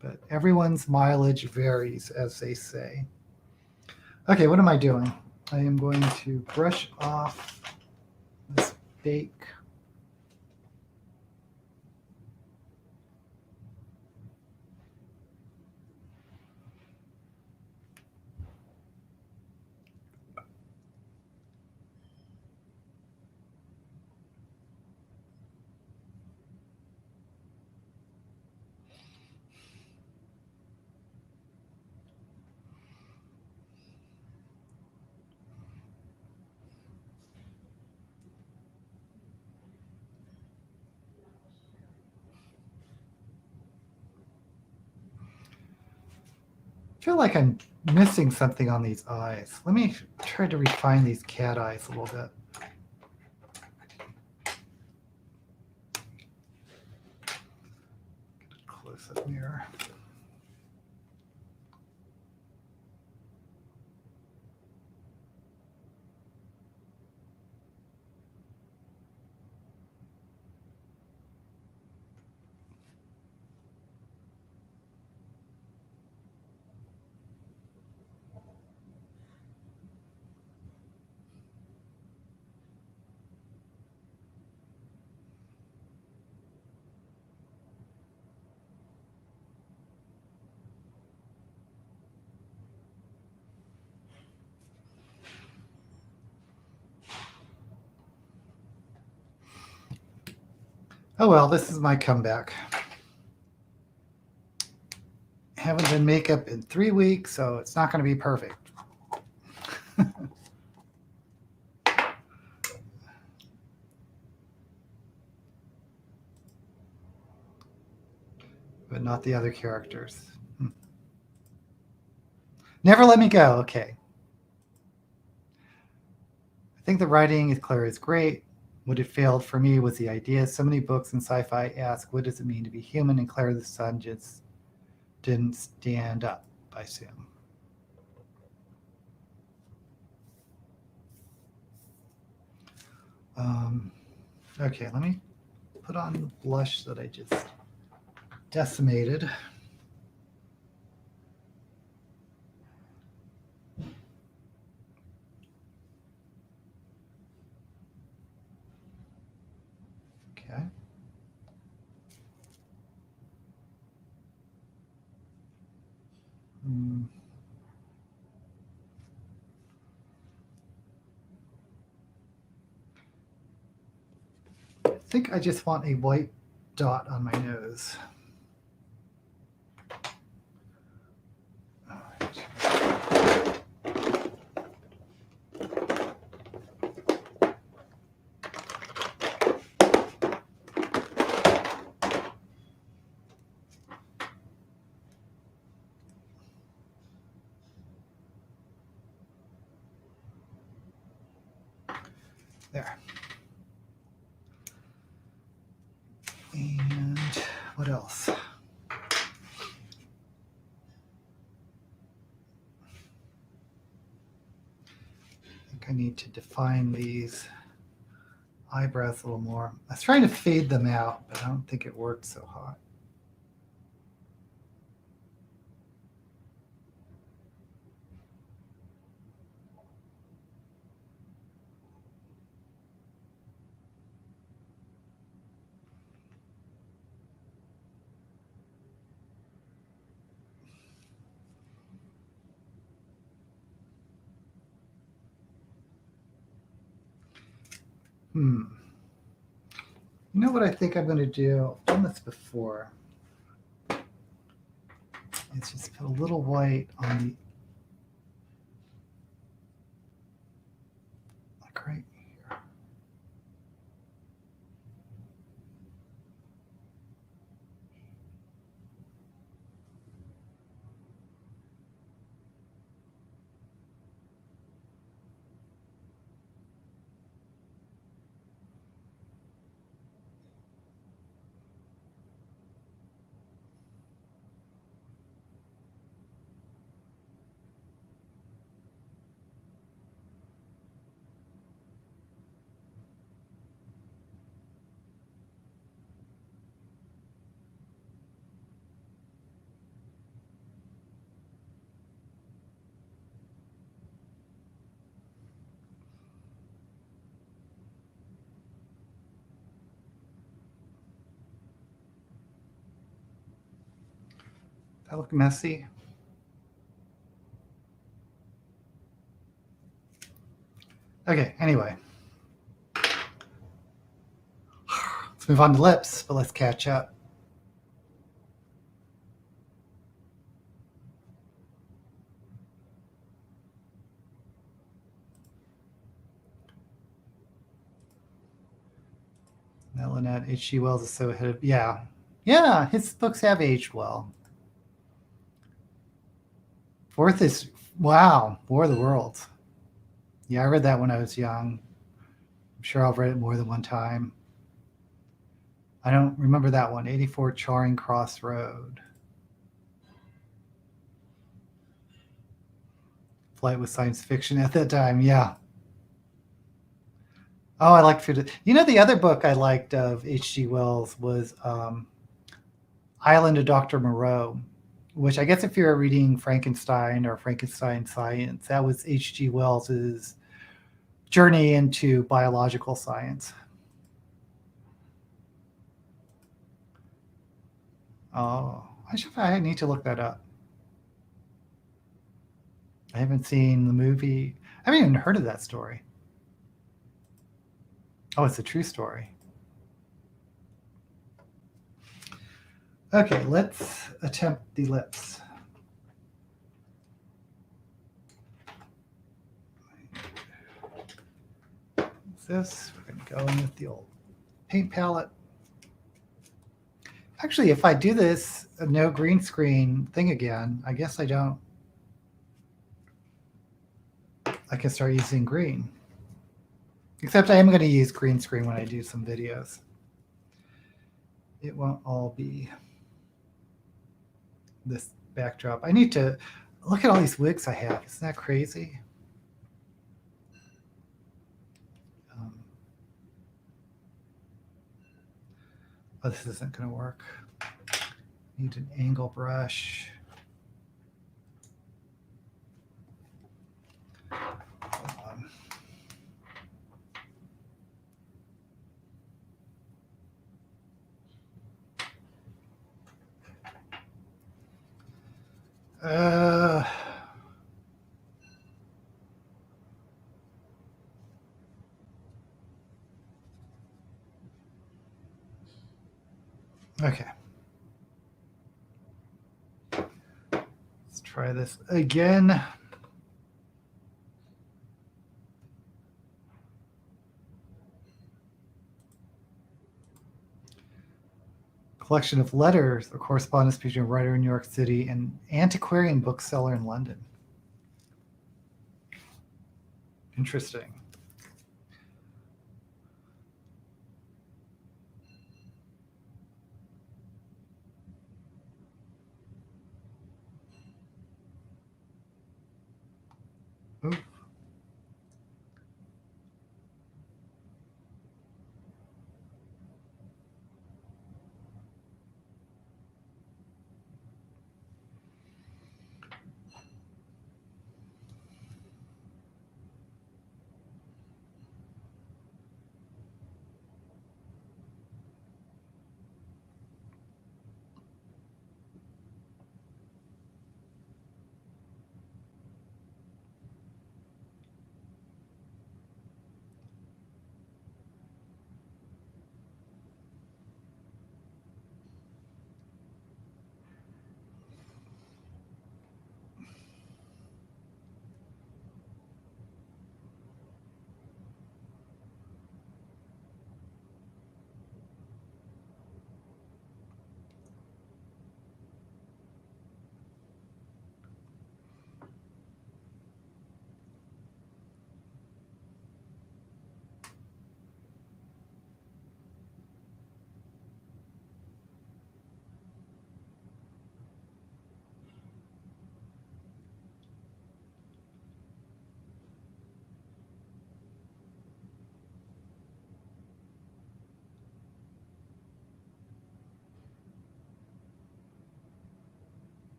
But everyone's mileage varies, as they say. Okay, what am I doing? I am going to brush off this bake. I feel like I'm missing something on these eyes. Let me try to refine these cat eyes a little bit. Get a close-up mirror. Oh well, this is my comeback. Haven't done makeup in 3 weeks, so it's not going to be perfect. But not the other characters. Never Let Me Go. Okay. I think the writing is clear is great. What it failed for me was the idea. So many books in sci-fi ask, what does it mean to be human? And Claire the Sun just didn't stand up, I assume. Okay, let me put on the blush that I just decimated. Okay. I think I just want a white dot on my nose. All right. There. And what else? I think I need to define these eyebrows a little more. I was trying to fade them out, but I don't think it worked so hot. You know what I think I'm going to do? I've done this before. It's just put a little white on the, like right here. That look messy. Okay, anyway. Let's move on to lips, but let's catch up. Now, Lynette, H.G. Wells is so ahead of, yeah. Yeah, his books have aged well. Fourth is, wow, War of the Worlds. Yeah, I read that when I was young. I'm sure I've read it more than one time. I don't remember that one. 84 Charing Cross Road. Flight was science fiction at that time, yeah. Oh, I liked food. You know, the other book I liked of H.G. Wells was Island of Dr. Moreau, which I guess if you're reading Frankenstein or Frankenstein Science, that was H.G. Wells's journey into biological science. Oh, I need to look that up. I haven't seen the movie. I haven't even heard of that story. Oh, it's a true story. Okay, let's attempt the lips. What's this? We're going to go in with the old paint palette. Actually, if I do this no green screen thing again, I guess I don't. I can start using green. Except I am going to use green screen when I do some videos. It won't all be this backdrop. I need to look at all these wigs I have. Isn't that crazy? Oh, this isn't going to work. Need an angle brush. Hold on. Okay. Let's try this again. Collection of letters or correspondence between a writer in New York City and antiquarian bookseller in London. Interesting. Ooh.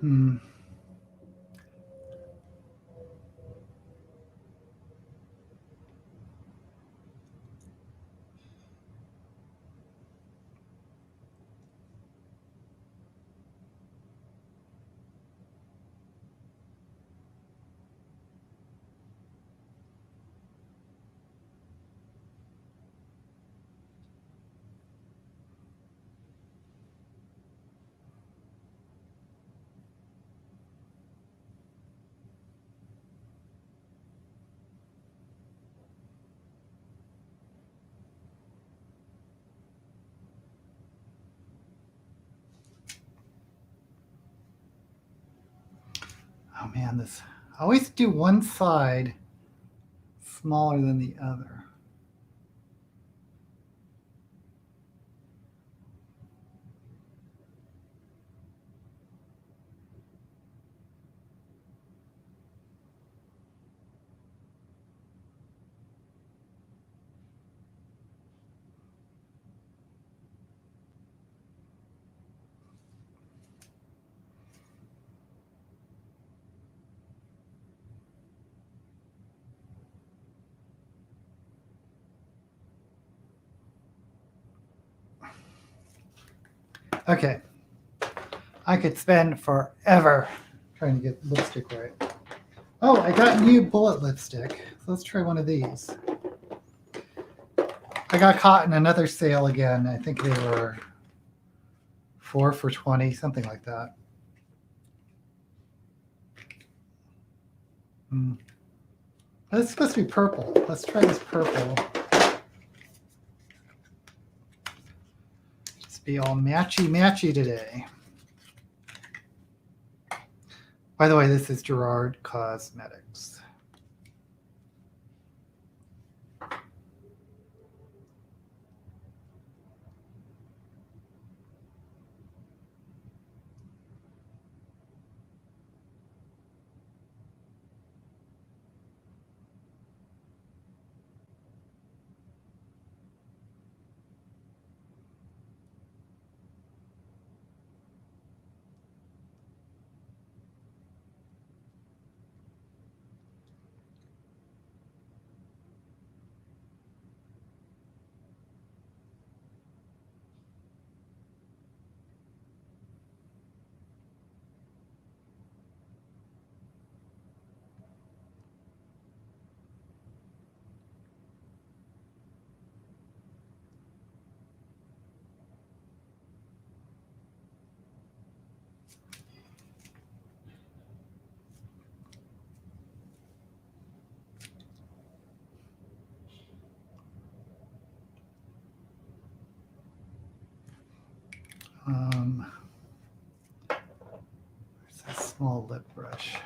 Hmm. Oh man, this, I always do one side smaller than the other. Okay. I could spend forever trying to get lipstick right. Oh, I got new bullet lipstick. So let's try one of these. I got caught in another sale again. I think they were 4 for $20, something like that. It's supposed to be purple. Let's try this purple. Just be all matchy today. By the way, this is Gerard Cosmetics. There's a small lip brush.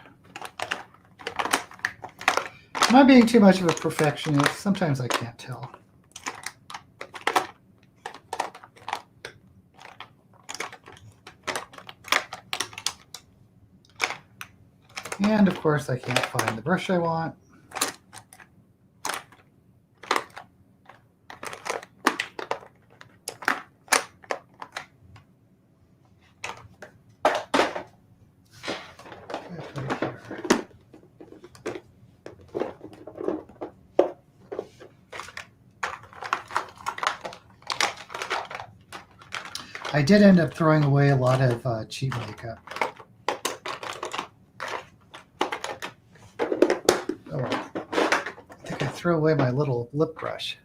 Am I being too much of a perfectionist? Sometimes I can't tell. And of course, I can't find the brush I want. I did end up throwing away a lot of cheap makeup. Oh, I think I threw away my little lip brush.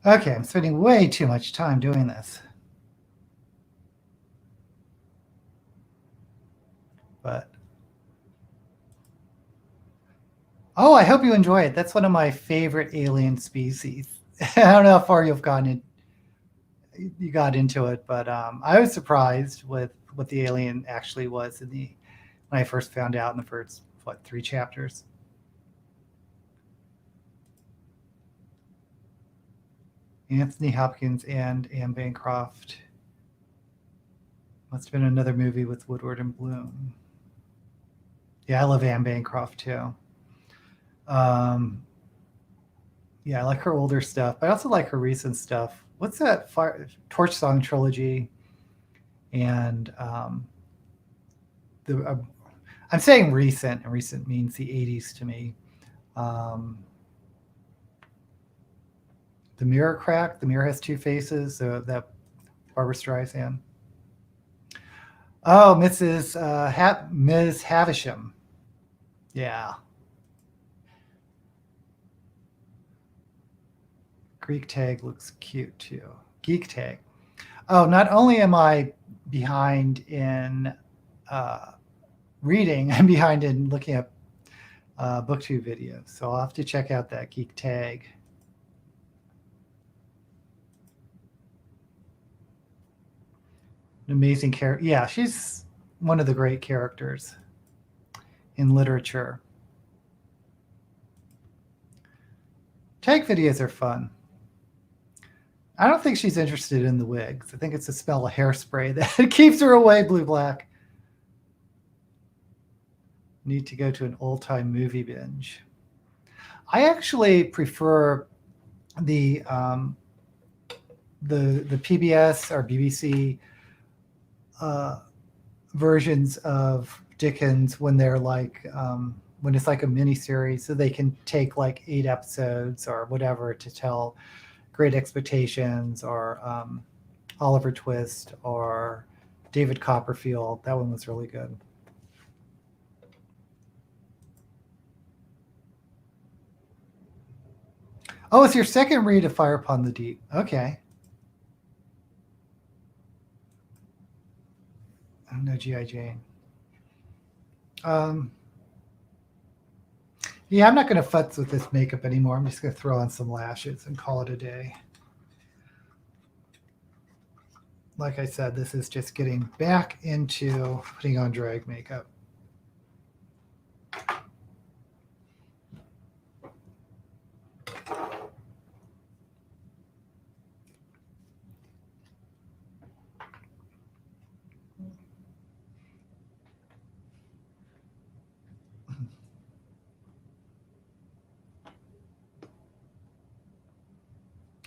Okay, I'm spending way too much time doing this. But oh, I hope you enjoy it. That's one of my favorite alien species. I don't know how far you got into it, but I was surprised with what the alien actually was when I first found out in the first 3 chapters. Anthony Hopkins and Anne Bancroft. Must have been another movie with Woodward and Bloom. Yeah, I love Anne Bancroft too. Yeah, I like her older stuff, but I also like her recent stuff. What's that? Torch Song Trilogy, and I'm saying recent, and recent means the 80s to me. The Mirror Crack. The Mirror Has Two Faces. That Barbara Streisand. Oh, Ms. Havisham. Yeah. Greek tag looks cute too. Geek tag. Oh, not only am I behind in reading, I'm behind in looking at Booktube videos. So I'll have to check out that geek tag. An amazing character. Yeah, she's one of the great characters in literature. Tag videos are fun. I don't think she's interested in the wigs. I think it's the smell of hairspray that keeps her away, Blue Black. Need to go to an old-time movie binge. I actually prefer the PBS or BBC versions of Dickens when they're like when it's like a mini series, so they can take like 8 episodes or whatever to tell Great Expectations or Oliver Twist or David Copperfield. That one was really good. Oh, it's your second read of Fire Upon the Deep. Okay. Oh, no, G.I. Jane. Yeah, I'm not going to futz with this makeup anymore. I'm just going to throw on some lashes and call it a day. Like I said, this is just getting back into putting on drag makeup.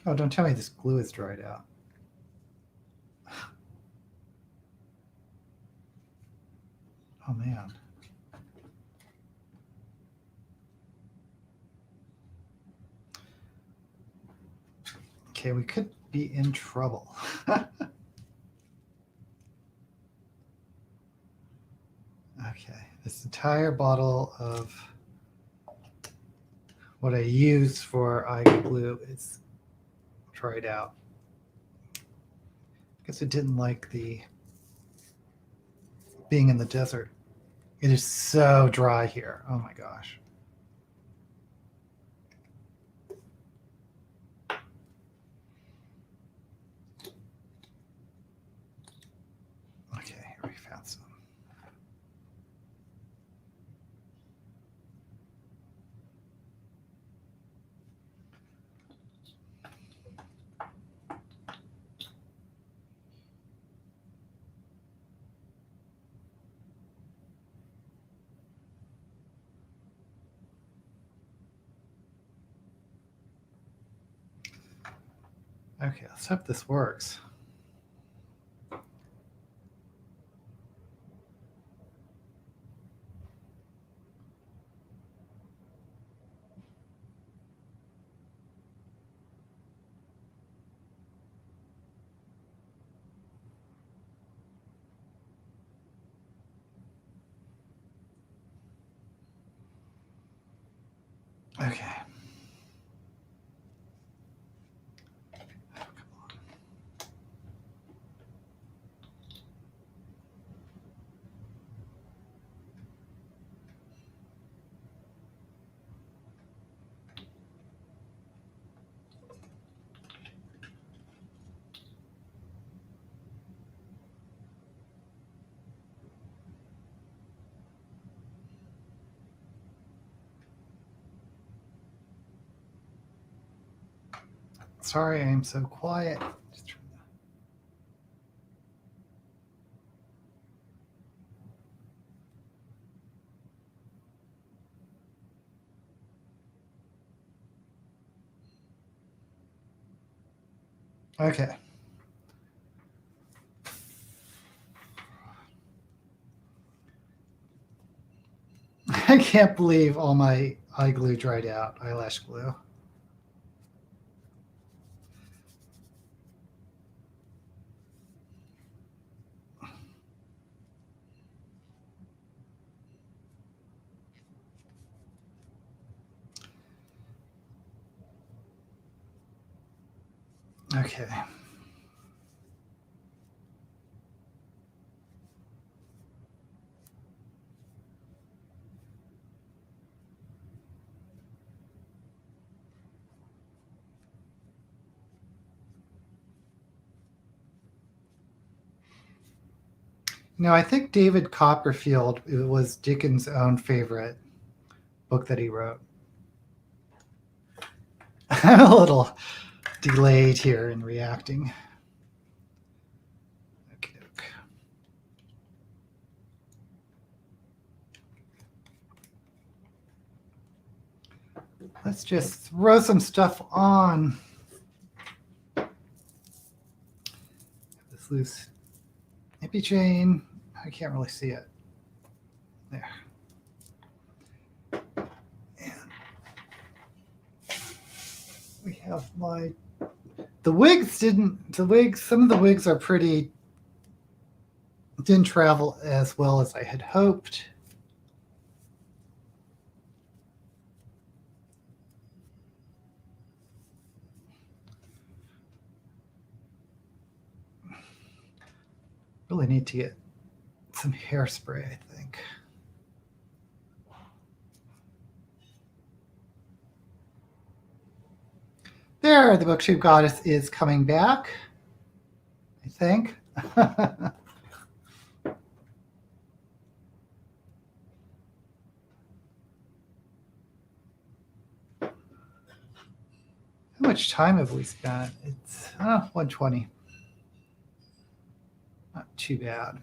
Oh, don't tell me this glue is dried out. Oh, man. Okay, we could be in trouble. Okay, this entire bottle of what I use for eye glue is dried out. I guess it didn't like the being in the desert. It is so dry here. Oh my gosh. Okay, here we found some. Okay, let's hope this works. Okay. Sorry, I am so quiet. Okay. I can't believe all my eye glue dried out, eyelash glue. Okay. No, I think David Copperfield, it was Dickens' own favorite book that he wrote. I'm a little delayed here in reacting. Okay. Let's just throw some stuff on. This loose hippie chain. I can't really see it. There. And we have the wigs, some of the wigs are didn't travel as well as I had hoped. Really need to get some hairspray, I think. There, the Booktube Goddess is coming back, I think. How much time have we spent? It's 1:20. Not too bad.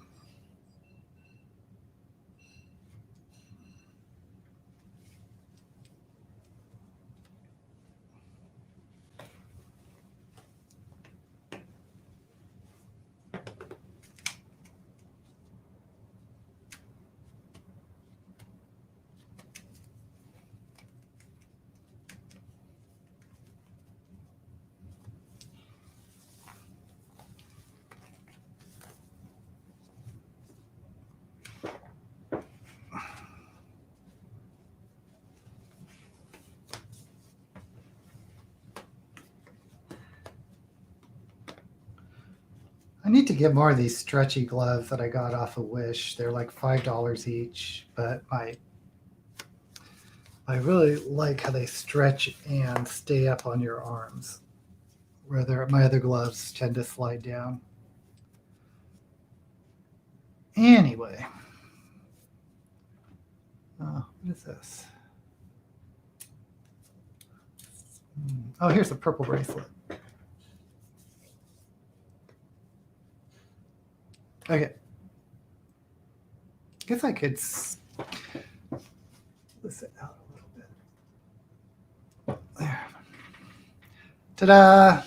I need to get more of these stretchy gloves that I got off of Wish. They're like $5 each, but I really like how they stretch and stay up on your arms, where my other gloves tend to slide down. Anyway, what is this? Oh, here's a purple bracelet. Okay. I guess I could listen out a little bit. There. Ta-da!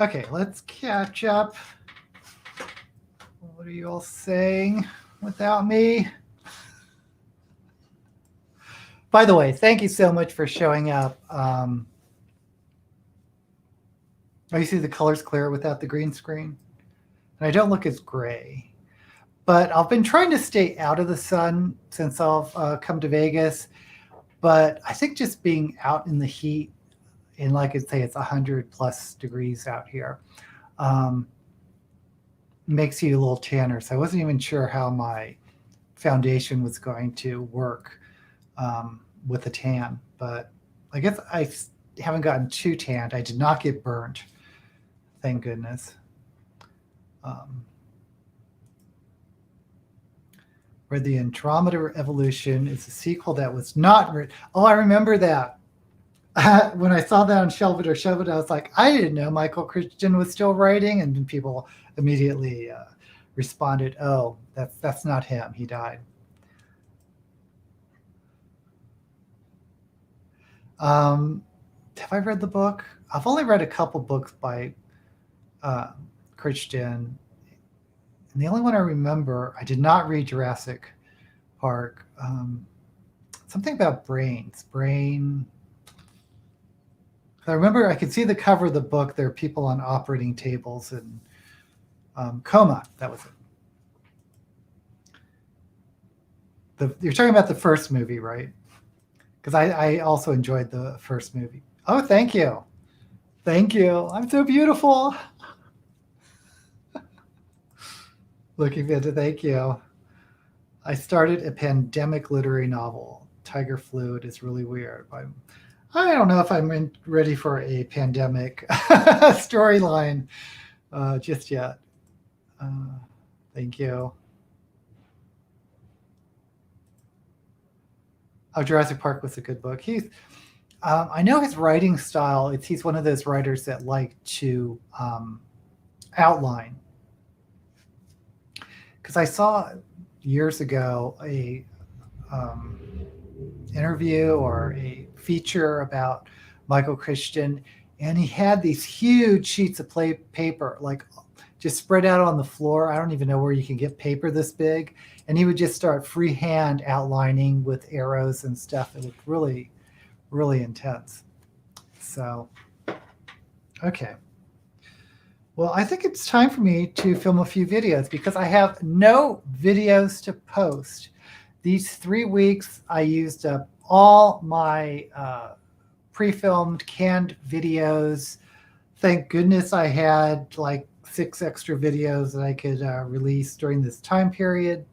Okay, let's catch up. What are you all saying without me? By the way, thank you so much for showing up. You see the color's clear without the green screen? And I don't look as gray. But I've been trying to stay out of the sun since I've come to Vegas. But I think just being out in the heat, and like I say, it's 100+ degrees out here, makes you a little tanner. So I wasn't even sure how my foundation was going to work with a tan. But I guess I haven't gotten too tanned. I did not get burnt. Thank goodness. Where the Andromeda Evolution is a sequel that was not written. Oh, I remember that. When I saw that on Shelve It or Shove It, I was like, I didn't know Michael Crichton was still writing, and people immediately responded, "Oh, that's not him. He died." Have I read the book? I've only read a couple books by Crichton. And the only one I remember, I did not read Jurassic Park. Something about brains. I remember I could see the cover of the book. There are people on operating tables and coma. That was it. You're talking about the first movie, right? Because I also enjoyed the first movie. Oh, thank you. Thank you. I'm so beautiful. Looking good. Thank you. I started a pandemic literary novel. Tiger Flu. It is really weird. I don't know if I'm ready for a pandemic storyline just yet. Thank you. Oh, Jurassic Park was a good book. I know his writing style. He's one of those writers that like to outline. Because I saw years ago a interview or a feature about Michael Crichton, and he had these huge sheets of paper, like just spread out on the floor. I don't even know where you can get paper this big. And he would just start freehand outlining with arrows and stuff. It looked really, really intense. So, okay. Well, I think it's time for me to film a few videos because I have no videos to post. These 3 weeks, I used up all my pre-filmed canned videos. Thank goodness I had like 6 extra videos that I could release during this time period.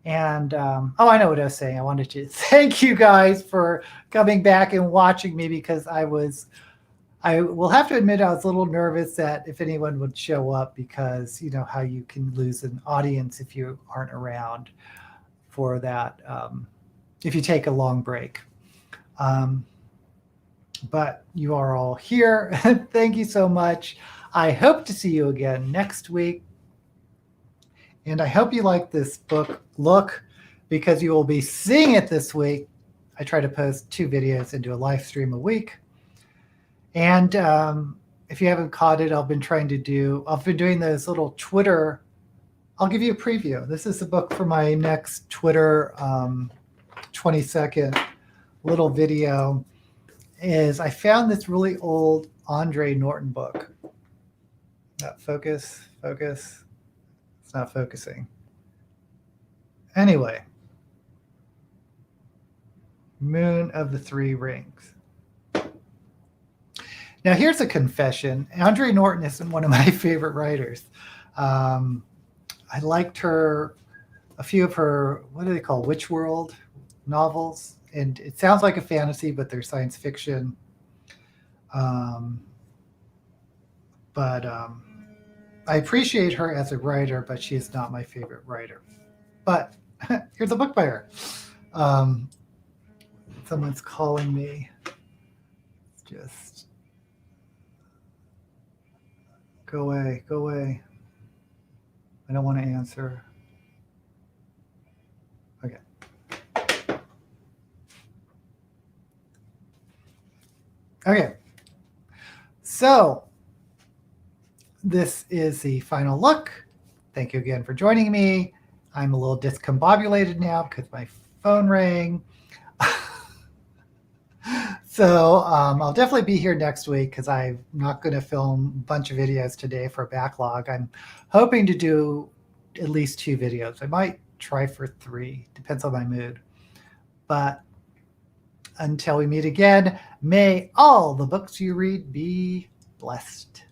And oh, I know what I was saying. I wanted to thank you guys for coming back and watching me because I will have to admit I was a little nervous that if anyone would show up because you know how you can lose an audience if you aren't around for that, if you take a long break. But you are all here. Thank you so much. I hope to see you again next week. And I hope you like this book look because you will be seeing it this week. I try to post 2 videos and do a live stream a week. And if you haven't caught it, I've been doing those little Twitter. I'll give you a preview. This is the book for my next Twitter 20-second little video. I found this really old Andre Norton book. Focus. It's not focusing. Anyway, Moon of the Three Rings. Now here's a confession. Andre Norton isn't one of my favorite writers. I liked a few of her, what do they call, Witch World novels. And it sounds like a fantasy, but they're science fiction. But I appreciate her as a writer, but she is not my favorite writer. But here's a book by her. Someone's calling me. Just go away. I don't want to answer. Okay. Okay. So this is the final look. Thank you again for joining me. I'm a little discombobulated now because my phone rang. So I'll definitely be here next week because I'm not going to film a bunch of videos today for a backlog. I'm hoping to do at least 2 videos. I might try for 3, depends on my mood. But until we meet again, may all the books you read be blessed.